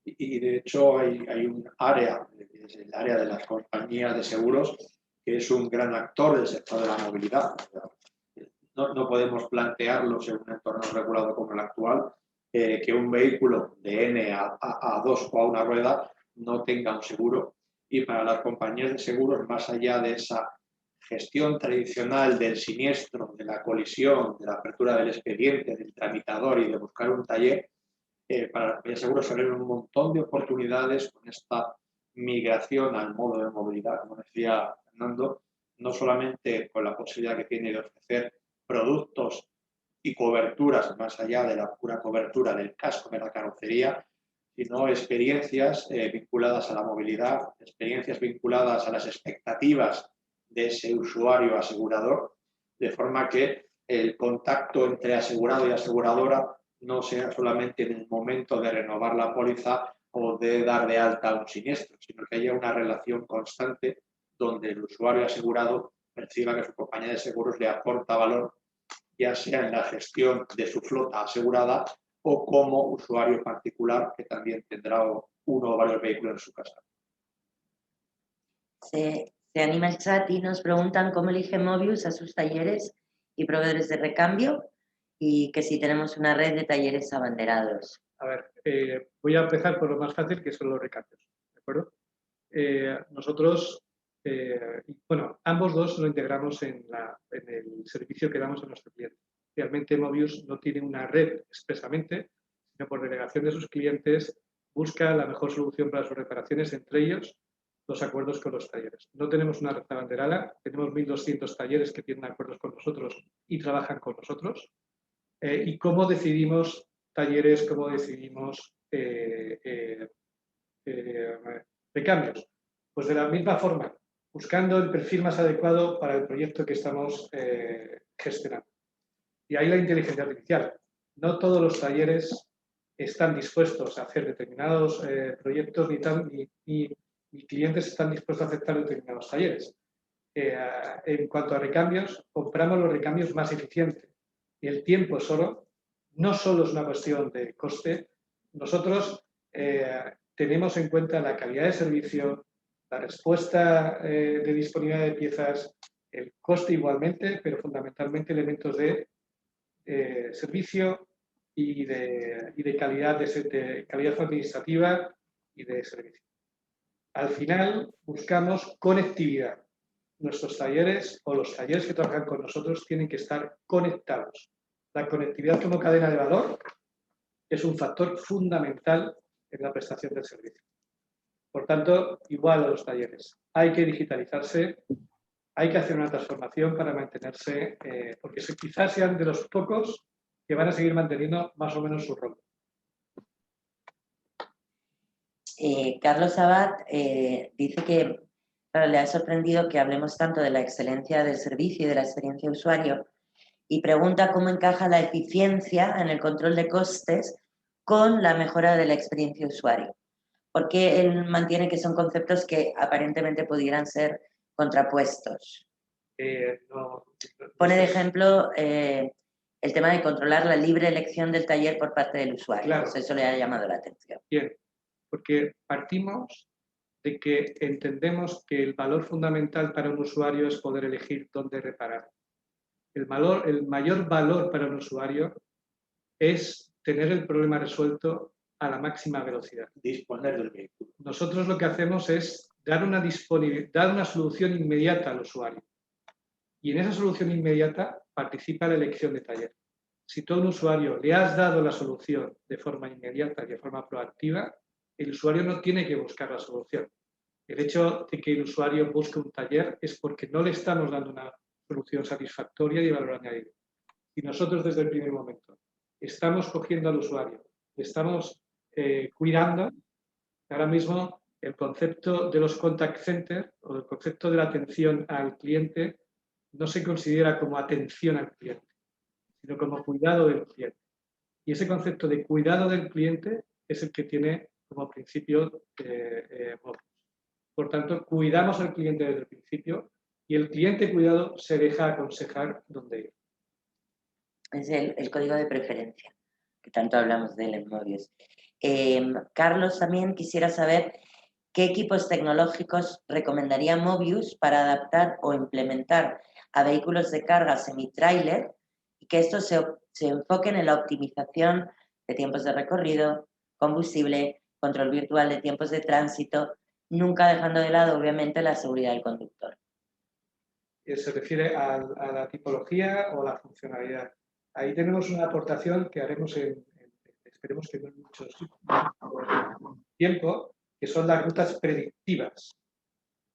Y de hecho hay un área, es el área de las compañías de seguros, que es un gran actor del sector de la movilidad. No podemos plantearlos en un entorno regulado como el actual, que un vehículo de N a 2 o a una rueda no tenga un seguro. Y para las compañías de seguros, más allá de esa gestión tradicional del siniestro, de la colisión, de la apertura del expediente, del tramitador y de buscar un taller, para la compañía de seguros se abren un montón de oportunidades con esta migración al modo de movilidad, como decía Fernando, no solamente con la posibilidad que tiene de ofrecer productos y coberturas más allá de la pura cobertura del casco de la carrocería, sino experiencias vinculadas a la movilidad, experiencias vinculadas a las expectativas de ese usuario asegurador, de forma que el contacto entre asegurado y aseguradora no sea solamente en el momento de renovar la póliza o de dar de alta un siniestro, sino que haya una relación constante donde el usuario asegurado perciba que su compañía de seguros le aporta valor, ya sea en la gestión de su flota asegurada o como usuario particular que también tendrá uno o varios vehículos en su casa. Se anima el chat y nos preguntan cómo elige Mobius a sus talleres y proveedores de recambio y que si tenemos una red de talleres abanderados. A ver, voy a empezar por lo más fácil, que son los recambios, ¿de acuerdo? Nosotros, bueno, ambos dos lo integramos en el servicio que damos a nuestro cliente. Realmente Mobius no tiene una red expresamente, sino por delegación de sus clientes busca la mejor solución para sus reparaciones, entre ellos los acuerdos con los talleres. No tenemos una red abanderada, tenemos 1.200 talleres que tienen acuerdos con nosotros y trabajan con nosotros. ¿Y cómo decidimos talleres, cómo decidimos recambios? Pues de la misma forma, buscando el perfil más adecuado para el proyecto que estamos gestionando. Y ahí la inteligencia artificial. No todos los talleres están dispuestos a hacer determinados proyectos ni clientes están dispuestos a aceptar determinados talleres. En cuanto a recambios, compramos los recambios más eficientes. Y el tiempo no solo es una cuestión de coste. Nosotros tenemos en cuenta la calidad de servicio, la respuesta de disponibilidad de piezas, el coste igualmente, pero fundamentalmente elementos de servicio y de calidad, de calidad administrativa y de servicio. Al final buscamos conectividad. Nuestros talleres o los talleres que trabajan con nosotros tienen que estar conectados. La conectividad como cadena de valor es un factor fundamental en la prestación del servicio. Por tanto, igual a los talleres. Hay que digitalizarse, hay que hacer una transformación para mantenerse, porque quizás sean de los pocos que van a seguir manteniendo más o menos su rol. Carlos Abad dice que claro, le ha sorprendido que hablemos tanto de la excelencia del servicio y de la experiencia de usuario y pregunta cómo encaja la eficiencia en el control de costes con la mejora de la experiencia de usuario. Porque él mantiene que son conceptos que aparentemente pudieran ser contrapuestos. Pone de ejemplo el tema de controlar la libre elección del taller por parte del usuario. Claro. Pues eso le ha llamado la atención. Bien, porque partimos de que entendemos que el valor fundamental para un usuario es poder elegir dónde reparar. El mayor valor para un usuario es tener el problema resuelto a la máxima velocidad. Disponer del vehículo. Nosotros lo que hacemos es dar una solución inmediata al usuario. Y en esa solución inmediata participa la elección de taller. Si tú a un usuario le has dado la solución de forma inmediata y de forma proactiva, el usuario no tiene que buscar la solución. El hecho de que el usuario busque un taller es porque no le estamos dando una solución satisfactoria y de valor añadido. Y nosotros desde el primer momento estamos cogiendo al usuario, le estamos cuidando. Ahora mismo el concepto de los contact centers o el concepto de la atención al cliente no se considera como atención al cliente, sino como cuidado del cliente. Y ese concepto de cuidado del cliente es el que tiene como principio Mobius. Por tanto, cuidamos al cliente desde el principio y el cliente cuidado se deja aconsejar dónde ir. Es el código de preferencia, que tanto hablamos de él en Mobius. Carlos también quisiera saber qué equipos tecnológicos recomendaría Mobius para adaptar o implementar a vehículos de carga semi-trailer y que estos se enfoquen en la optimización de tiempos de recorrido, combustible, control virtual de tiempos de tránsito, nunca dejando de lado, obviamente, la seguridad del conductor. Se refiere a la tipología o a la funcionalidad. Ahí tenemos una aportación que haremos esperemos que no en mucho tiempo, que son las rutas predictivas.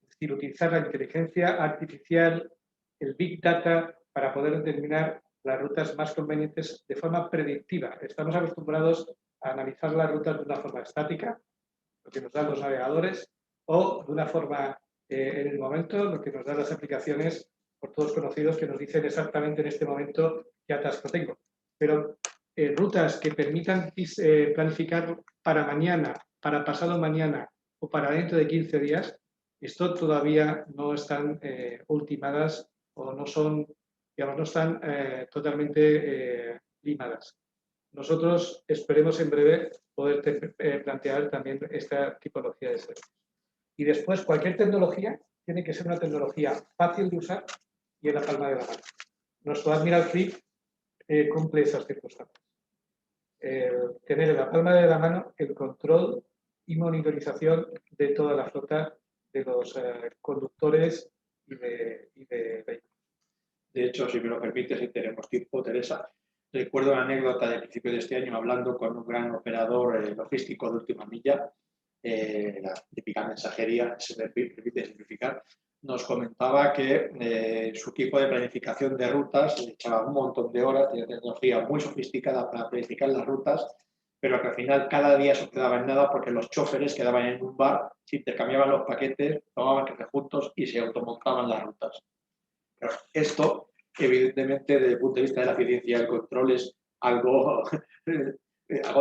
Es decir, utilizar la inteligencia artificial, el Big Data, para poder determinar las rutas más convenientes de forma predictiva. Estamos acostumbrados a analizar las rutas de una forma estática, lo que nos dan los navegadores, o de una forma en el momento, lo que nos dan las aplicaciones por todos conocidos que nos dicen exactamente en este momento qué atasco tengo. Pero rutas que permitan planificar para mañana, para pasado mañana o para dentro de 15 días, esto todavía no están ultimadas o no son, digamos, no están totalmente limadas. Nosotros esperemos en breve poder plantear también esta tipología de servicios. Y después, cualquier tecnología tiene que ser una tecnología fácil de usar y en la palma de la mano. Nuestro Admiral Flip cumple esas circunstancias. Tener en la palma de la mano el control y monitorización de toda la flota de los conductores y de vehículos. De hecho, si me lo permite, si tenemos tiempo, Teresa, recuerdo una anécdota del principio de este año hablando con un gran operador logístico de última milla, la típica mensajería, si me permite simplificar, nos comentaba que su equipo de planificación de rutas le echaba un montón de horas, tenía tecnología muy sofisticada para planificar las rutas, pero que al final cada día se quedaba en nada porque los choferes quedaban en un bar, se intercambiaban los paquetes, tomaban café juntos y se automontaban las rutas. Pero esto, evidentemente, desde el punto de vista de la eficiencia y el control, es algo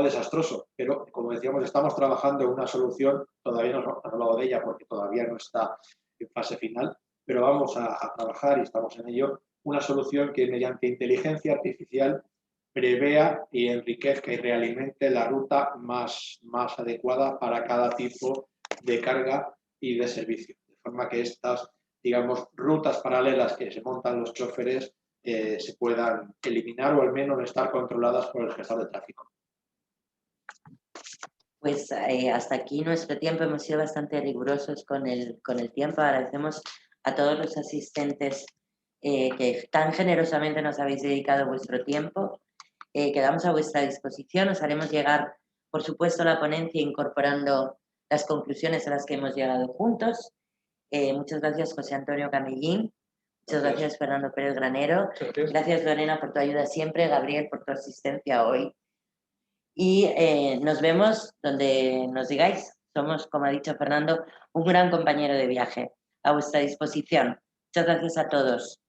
desastroso. Pero, como decíamos, estamos trabajando en una solución, todavía no hemos hablado de ella porque todavía no está en fase final, pero vamos a trabajar y estamos en ello, una solución que mediante inteligencia artificial prevea y enriquezca y realimente la ruta más adecuada para cada tipo de carga y de servicio. De forma que estas, digamos, rutas paralelas que se montan los choferes se puedan eliminar o al menos estar controladas por el gestor de tráfico. Pues hasta aquí nuestro tiempo, hemos sido bastante rigurosos con el tiempo. Agradecemos a todos los asistentes que tan generosamente nos habéis dedicado vuestro tiempo. Quedamos a vuestra disposición, os haremos llegar, por supuesto, la ponencia incorporando las conclusiones a las que hemos llegado juntos. Muchas gracias, José Antonio Camellín. Muchas gracias, Fernando Pérez Granero. Gracias, Lorena, por tu ayuda siempre. Gabriel, por tu asistencia hoy. Y nos vemos donde nos digáis. Somos, como ha dicho Fernando, un gran compañero de viaje. A vuestra disposición. Muchas gracias a todos.